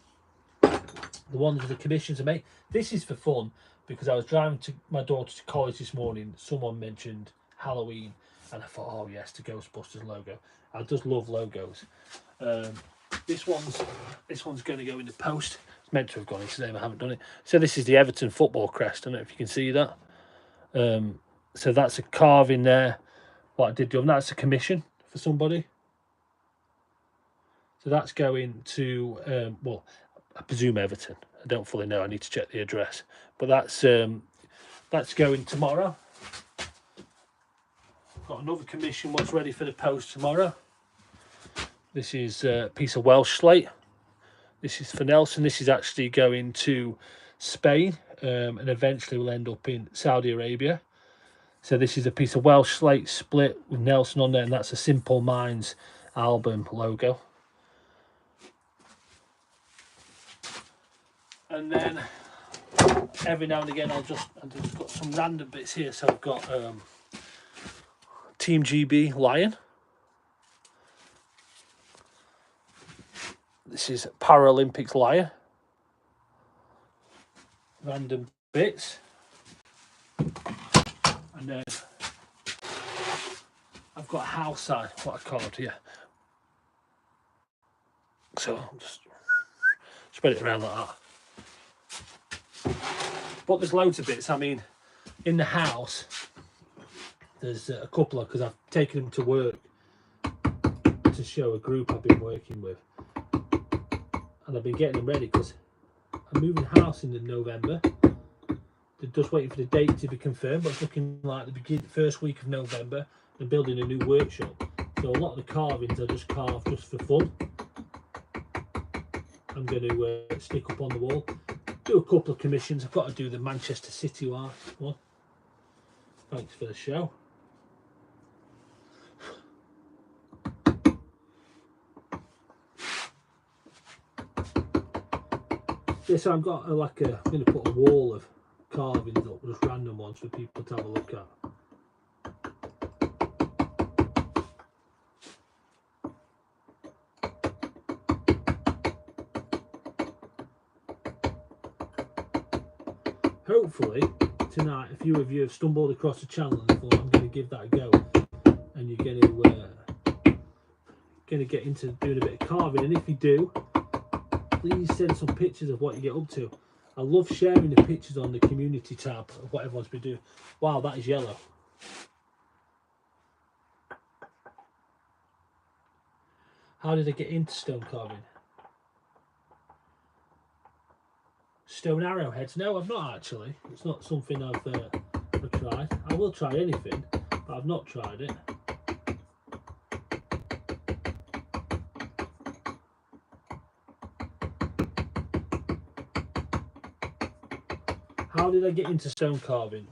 The ones with the commissions I make. This is for fun because I was driving to my daughter to college this morning. Someone mentioned Halloween, and I thought, oh yes, the Ghostbusters logo. I just love logos. This one's going to go in the post. It's meant to have gone in today, but I haven't done it. So this is the Everton football crest. I don't know if you can see that. So that's a carving there. What I did do, and that's a commission for somebody. So that's going to well, I presume Everton. I don't fully know. I need to check the address. But that's going tomorrow. Got another commission. What's ready for the post tomorrow? This is a piece of Welsh slate. This is for Nelson. This is actually going to Spain, and eventually will end up in Saudi Arabia. So this is a piece of Welsh slate split with Nelson on there, and that's a Simple Minds album logo. And then every now and again I've just got some random bits here. So I've got Team GB Lion. This is Paralympics Lion. Random bits. And then I've got a house sign, what I carved here. So I'll just spread it around like that. But there's loads of bits. I mean, in the house, there's a couple of, because I've taken them to work to show a group I've been working with. And I've been getting them ready because I'm moving house in November. They're just waiting for the date to be confirmed, but it's looking like the first week of November. They're building a new workshop. So a lot of the carvings I just carved just for fun. I'm going to stick up on the wall. Do a couple of commissions. I've got to do the Manchester City one. Thanks for the show. Yes, I've got I'm going to put a wall of carvings up, just random ones for people to have a look at. hopefully tonight a few of you have stumbled across the channel and thought I'm going to give that a go, and you're going to get into doing a bit of carving. And if you do, please send some pictures of what you get up to. I love sharing the pictures on the community tab of what everyone's been doing. Wow, that is yellow. How did I get into stone carving? Stone arrowheads? No, I've not actually. It's not something I've tried. I will try anything, but I've not tried it. How did I get into stone carving?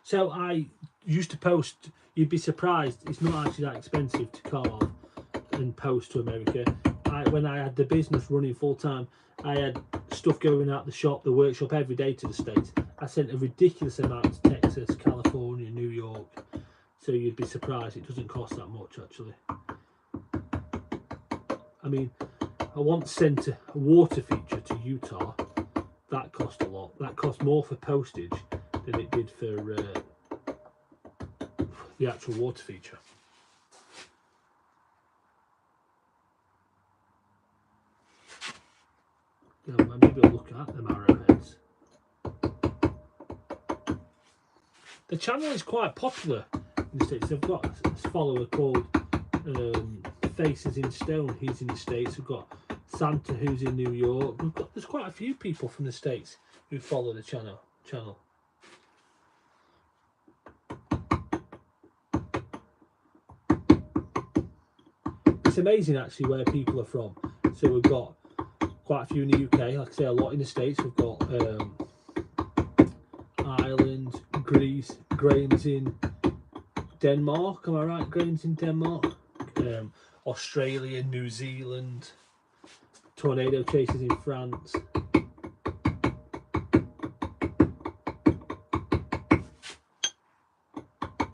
So I used to post, you'd be surprised, it's not actually that expensive to carve and post to America. When I had the business running full time, I had stuff going out the workshop every day to the States. I sent a ridiculous amount to Texas, California, New York. So you'd be surprised, it doesn't cost that much actually. I mean, I once sent a water feature to Utah. That cost a lot. That cost more for postage than it did for the actual water feature. Yeah, maybe I'll look at them arrowheads. The channel is quite popular in the States. I've got a follower called Faces in Stone. He's in the States. We've got Santa, who's in New York. There's quite a few people from the States who follow the channel. It's amazing actually where people are from. So we've got quite a few in the UK, like I say, a lot in the States. We've got Ireland, Greece, Graham's in Denmark, am I right? Graham's in Denmark. Australia, New Zealand, Tornado Chasers in France.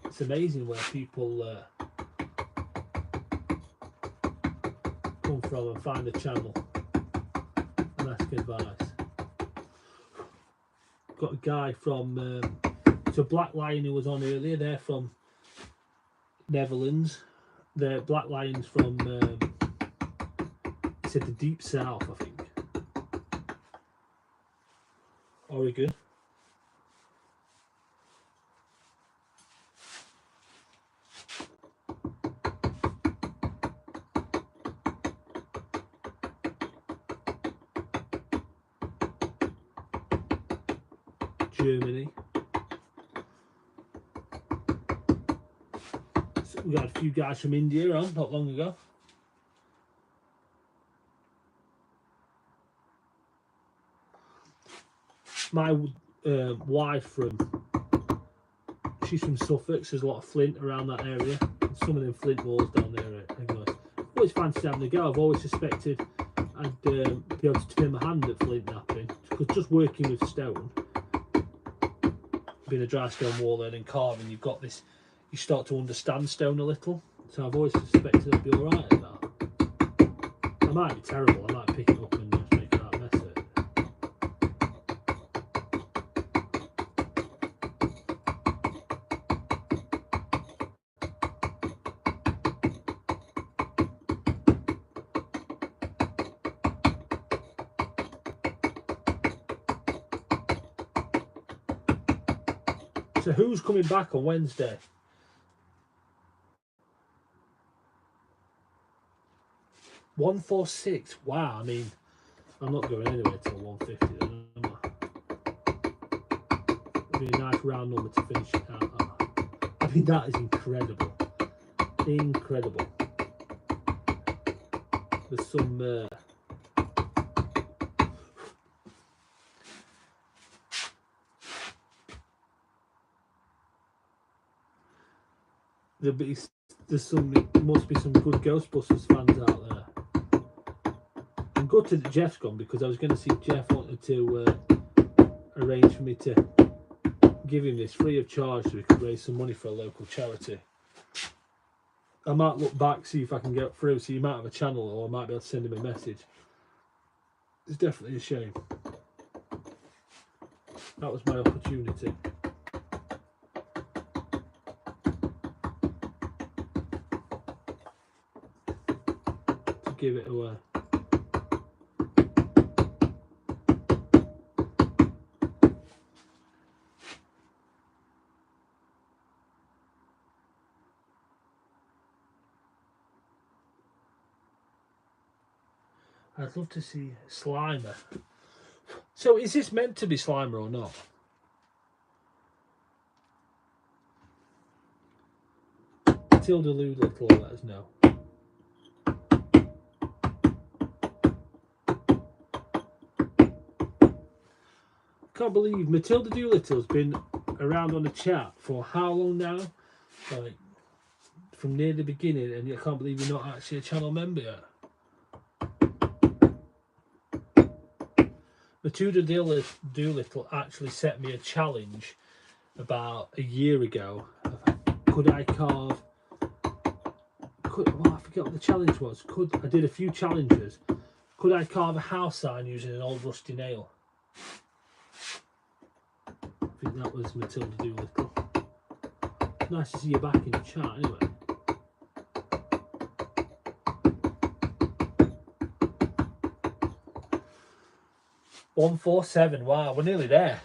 It's amazing where people come from and find the channel and ask advice. Got a guy from so Black Lion who was on earlier, they're from Netherlands. The Black Lion's from he said the deep south, I think. Oregon. Germany. So we got a few guys from India on not long ago. My wife she's from Suffolk, so there's a lot of flint around that area. Some of them flint walls down there are nice. I've always fancied having a go. I've always suspected I'd be able to turn my hand at flint knapping, because just working with stone, being a dry stone waller and carving, you've got this, you start to understand stone a little. So I've always suspected I'd be alright at that. I might be terrible, I might pick it up and just make a right mess of it. So who's coming back on Wednesday? $146. Wow, I mean, I'm not going anywhere till 150 then, am I? It'd be a nice round number to finish it out. I mean, that is incredible. Incredible. There's some must be some good Ghostbusters fans out there. I'm gutted that Jeff's gone, because I was going to see if Jeff wanted to arrange for me to give him this free of charge so we could raise some money for a local charity. I might look back, see if I can get through, so you might have a channel, or I might be able to send him a message. It's definitely a shame. That was my opportunity. To give it away. I'd love to see Slimer. So is this meant to be Slimer or not? Matilda Lou Little will let us know. Can't believe Matilda Doolittle's been around on the chat for how long now? Like from near the beginning, and I can't believe you're not actually a channel member yet. Matilda Doolittle actually set me a challenge about a year ago. Could I carve? I forget what the challenge was. I did a few challenges. Could I carve a house sign using an old rusty nail? I think that was Matilda Doolittle. Nice to see you back in the chat anyway. $147. Wow, we're nearly there.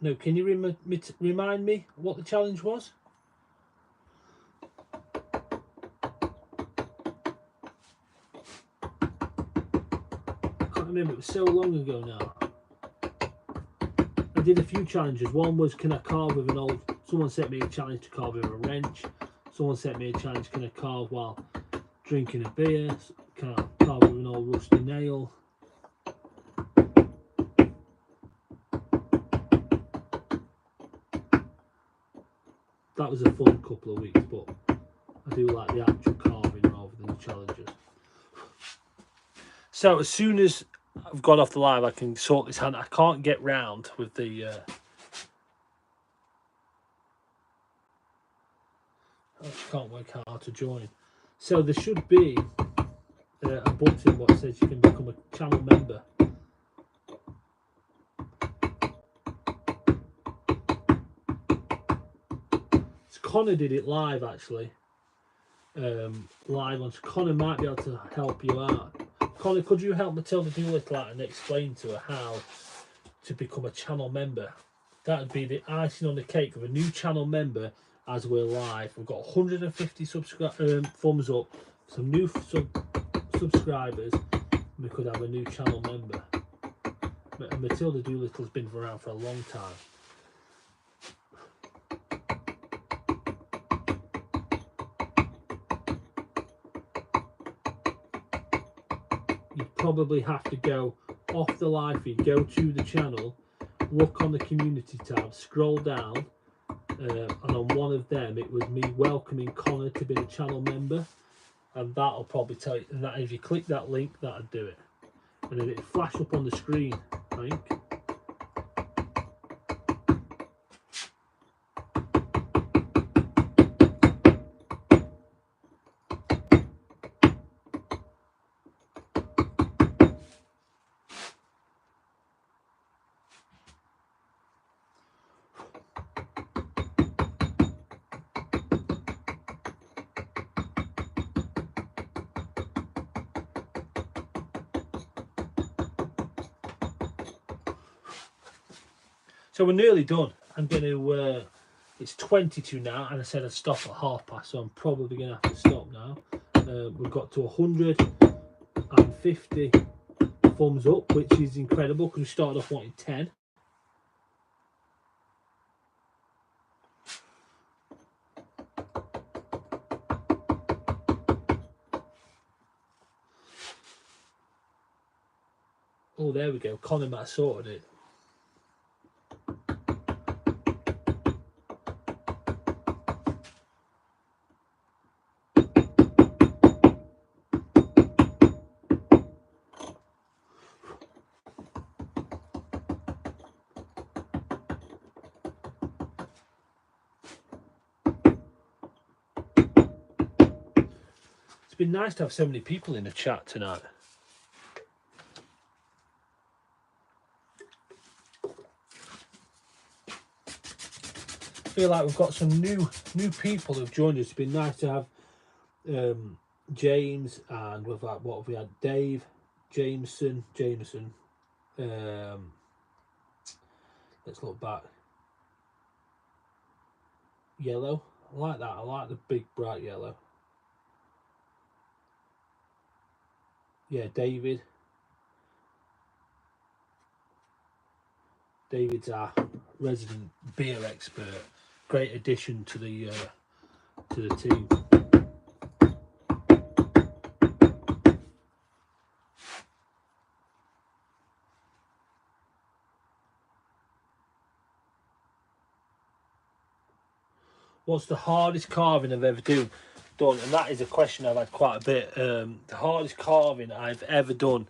No, can you remind me what the challenge was? I can't remember, it was so long ago now. I did a few challenges. One was, can I carve with an old... Someone sent me a challenge to carve with a wrench. Someone sent me a challenge, can I carve while drinking a beer? Can I carve with an old rusty nail? That was a fun couple of weeks, but I do like the actual carving rather than the challenges. So as soon as I've got off the live, I can sort this hand. I can't get round with the... I can't work out how to join. So there should be a button what says you can become a channel member. So Connor did it live actually. Live on. So Connor might be able to help you out. Connor, could you help Matilda Doolittle out and explain to her how to become a channel member? That would be the icing on the cake of a new channel member as we're live. We've got 150 thumbs up, some new subscribers. We could have a new channel member. And Matilda Doolittle's been around for a long time. You'd probably have to go off the live feed, go to the channel, look on the community tab, scroll down, and on one of them it was me welcoming Connor to be a channel member, and that'll probably tell you, and that if you click that link, that'll do it, and then it'll flash up on the screen, I think. So we're nearly done. I'm going to, it's 22 now, and I said I'd stop at 1/2 so I'm probably going to have to stop now. We've got to 150 thumbs up, which is incredible because we started off wanting 10. Oh, there we go. Connor might have sorted it. been nice to have so many people in the chat tonight. I feel like we've got some new people who've joined us. It's been nice to have James, and we've had, what have we had? Dave, Jameson. Let's look back. Yellow. I like that. I like the big bright yellow. Yeah, David. David's our resident beer expert. Great addition to the team. What's the hardest carving I've ever done? And that is a question I've had quite a bit. The hardest carving I've ever done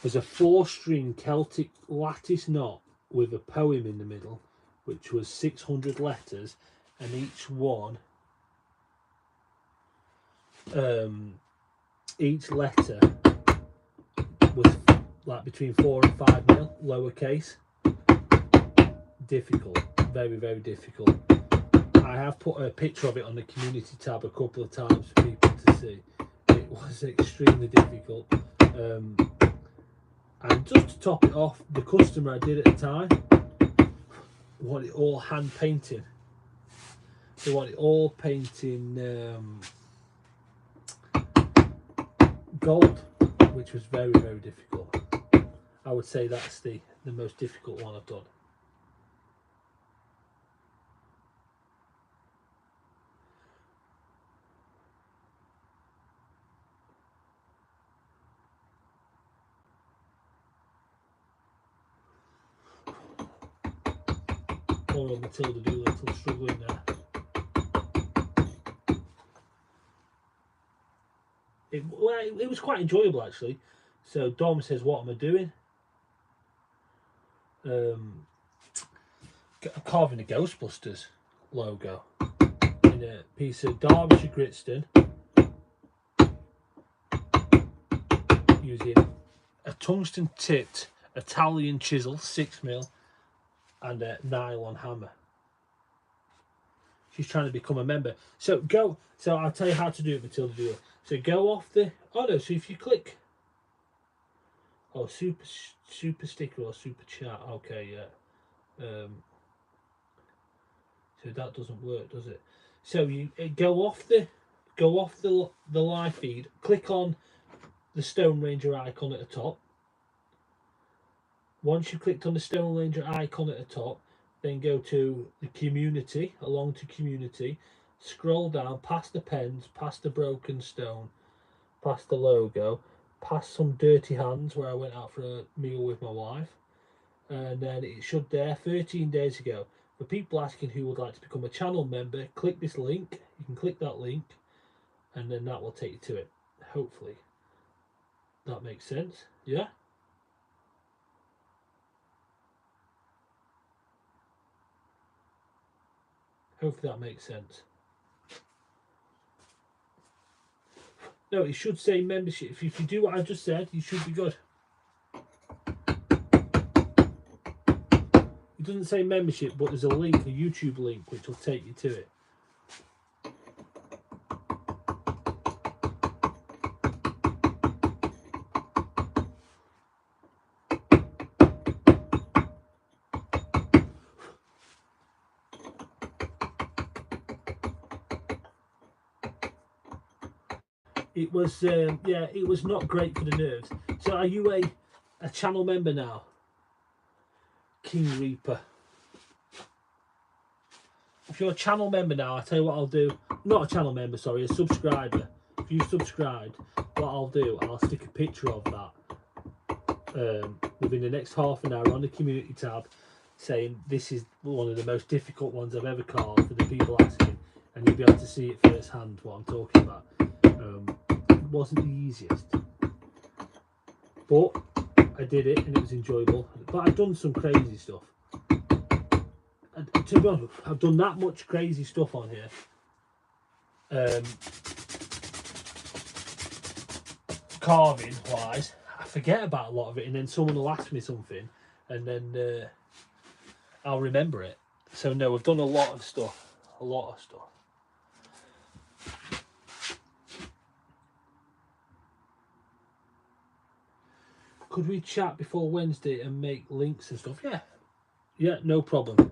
was a 4-string Celtic lattice knot with a poem in the middle, which was 600 letters, and each one, each letter was like between 4 and 5 mil, lowercase. Difficult, very, very difficult. I have put a picture of it on the community tab a couple of times for people to see. It was extremely difficult. And just to top it off, the customer I did at the time wanted it all hand painting. They wanted it all painting gold, which was very, very difficult. I would say that's the most difficult one I've done. Poor old Matilda Doolittle struggling there. It was quite enjoyable actually. So Dom says, what am I doing? Carving a Ghostbusters logo in a piece of Derbyshire Gritstone using a tungsten tipped Italian chisel, 6mm, and a nylon hammer. She's trying to become a member. So I'll tell you how to do it, Matilda. So go off the, so if you click, super sticker or super chat, okay, yeah. So that doesn't work, does it? So you go off the live feed, click on the TheStoneRanger icon at the top. Once you've clicked on the TheStoneRanger icon at the top, then go to the community, along to community, scroll down past the pens, past the broken stone, past the logo, past some dirty hands where I went out for a meal with my wife, and then it should there 13 days ago. For people asking who would like to become a channel member, click this link. You can click that link, and then that will take you to it. Hopefully that makes sense. Yeah. Hopefully that makes sense. No, it should say membership. If you do what I just said, you should be good. It doesn't say membership, but there's a link, a YouTube link, which will take you to it. It was, yeah, it was not great for the nerves. So are you a channel member now? King Reaper. If you're a channel member now, I'll tell you what I'll do. Not a channel member, sorry, a subscriber. If you subscribed, what I'll do, I'll stick a picture of that within the next half an hour on the community tab, saying this is one of the most difficult ones I've ever carved for the people asking, and you'll be able to see it firsthand what I'm talking about. It wasn't the easiest, but I did it and it was enjoyable. But I've done some crazy stuff. And to be honest, I've done that much crazy stuff on here. carving wise, I forget about a lot of it, and then someone will ask me something, and then I'll remember it. So no, we've done a lot of stuff. Could we chat before Wednesday and make links and stuff? Yeah, no problem.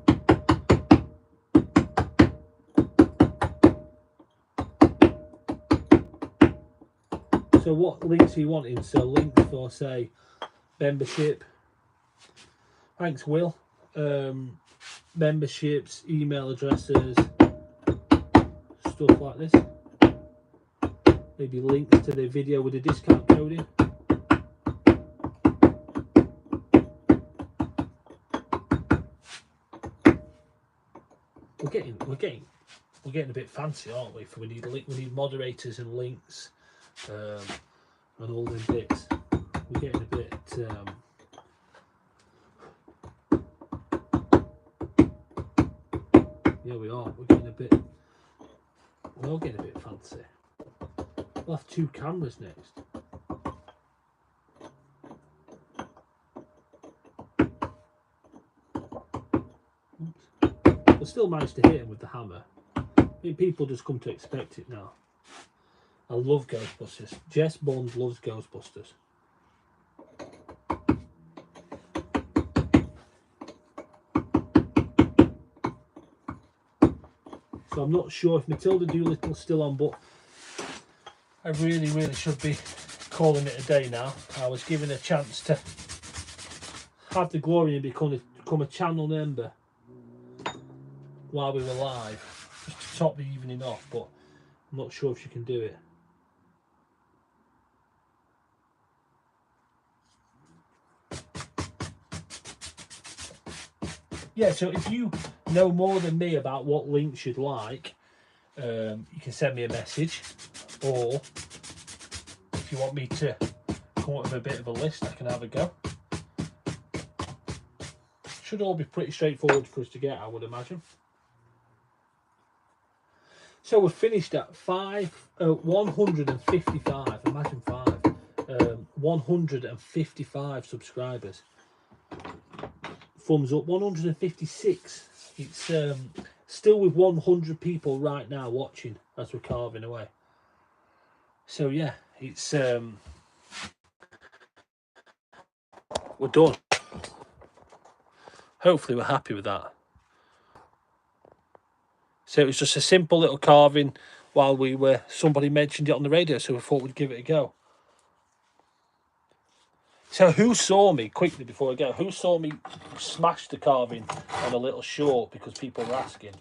So what links are you wanting? So links for, say, membership. Thanks, Will. Memberships, email addresses, stuff like this. Maybe links to the video with the discount code in. We're getting a bit fancy, aren't we? We need moderators and links, and all them bits. We're getting a bit. Yeah, we are. We're getting a bit. We're all getting a bit fancy. We'll have 2 cameras next. We'll still manage to hit him with the hammer. I think people just come to expect it now. I love Ghostbusters. Jess Bond loves Ghostbusters. So I'm not sure if Matilda Doolittle's still on, but I really should be calling it a day now. I was given a chance to have the glory and become a channel member while we were live, just to top the evening off, but I'm not sure if she can do it. Yeah, so if you know more than me about what links you'd like, you can send me a message, or if you want me to come up with a bit of a list, I can have a go. Should all be pretty straightforward for us to get, I would imagine. So we're finished at 155. Imagine 155 subscribers. Thumbs up. 156. It's still with 100 people right now watching as we're carving away. So yeah, it's we're done. Hopefully we're happy with that. So it was just a simple little carving while somebody mentioned it on the radio, so we thought we'd give it a go. So who saw me, quickly before I go, who saw me smash the carving on a little short because people were asking?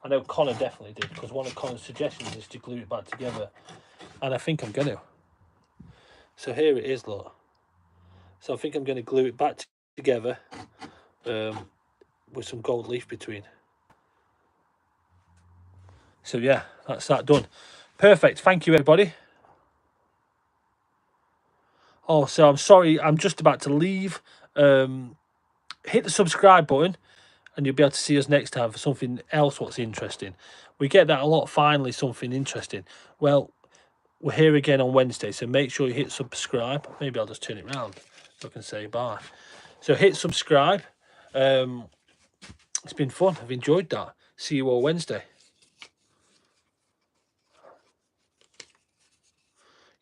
I know Connor definitely did, because one of Connor's suggestions is to glue it back together. And I think I'm going to. So here it is, look. So I think I'm going to glue it back together with some gold leaf between. So yeah, that's that done. Perfect. Thank you, everybody. Oh, so I'm sorry, I'm just about to leave. Hit the subscribe button and you'll be able to see us next time for something else what's interesting. We get that a lot, finally, something interesting. Well, we're here again on Wednesday, so make sure you hit subscribe. Maybe I'll just turn it around so I can say bye. So hit subscribe. It's been fun. I've enjoyed that. See you all Wednesday.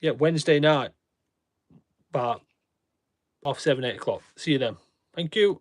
Yeah, Wednesday night, about 7, 8 o'clock. See you then. Thank you.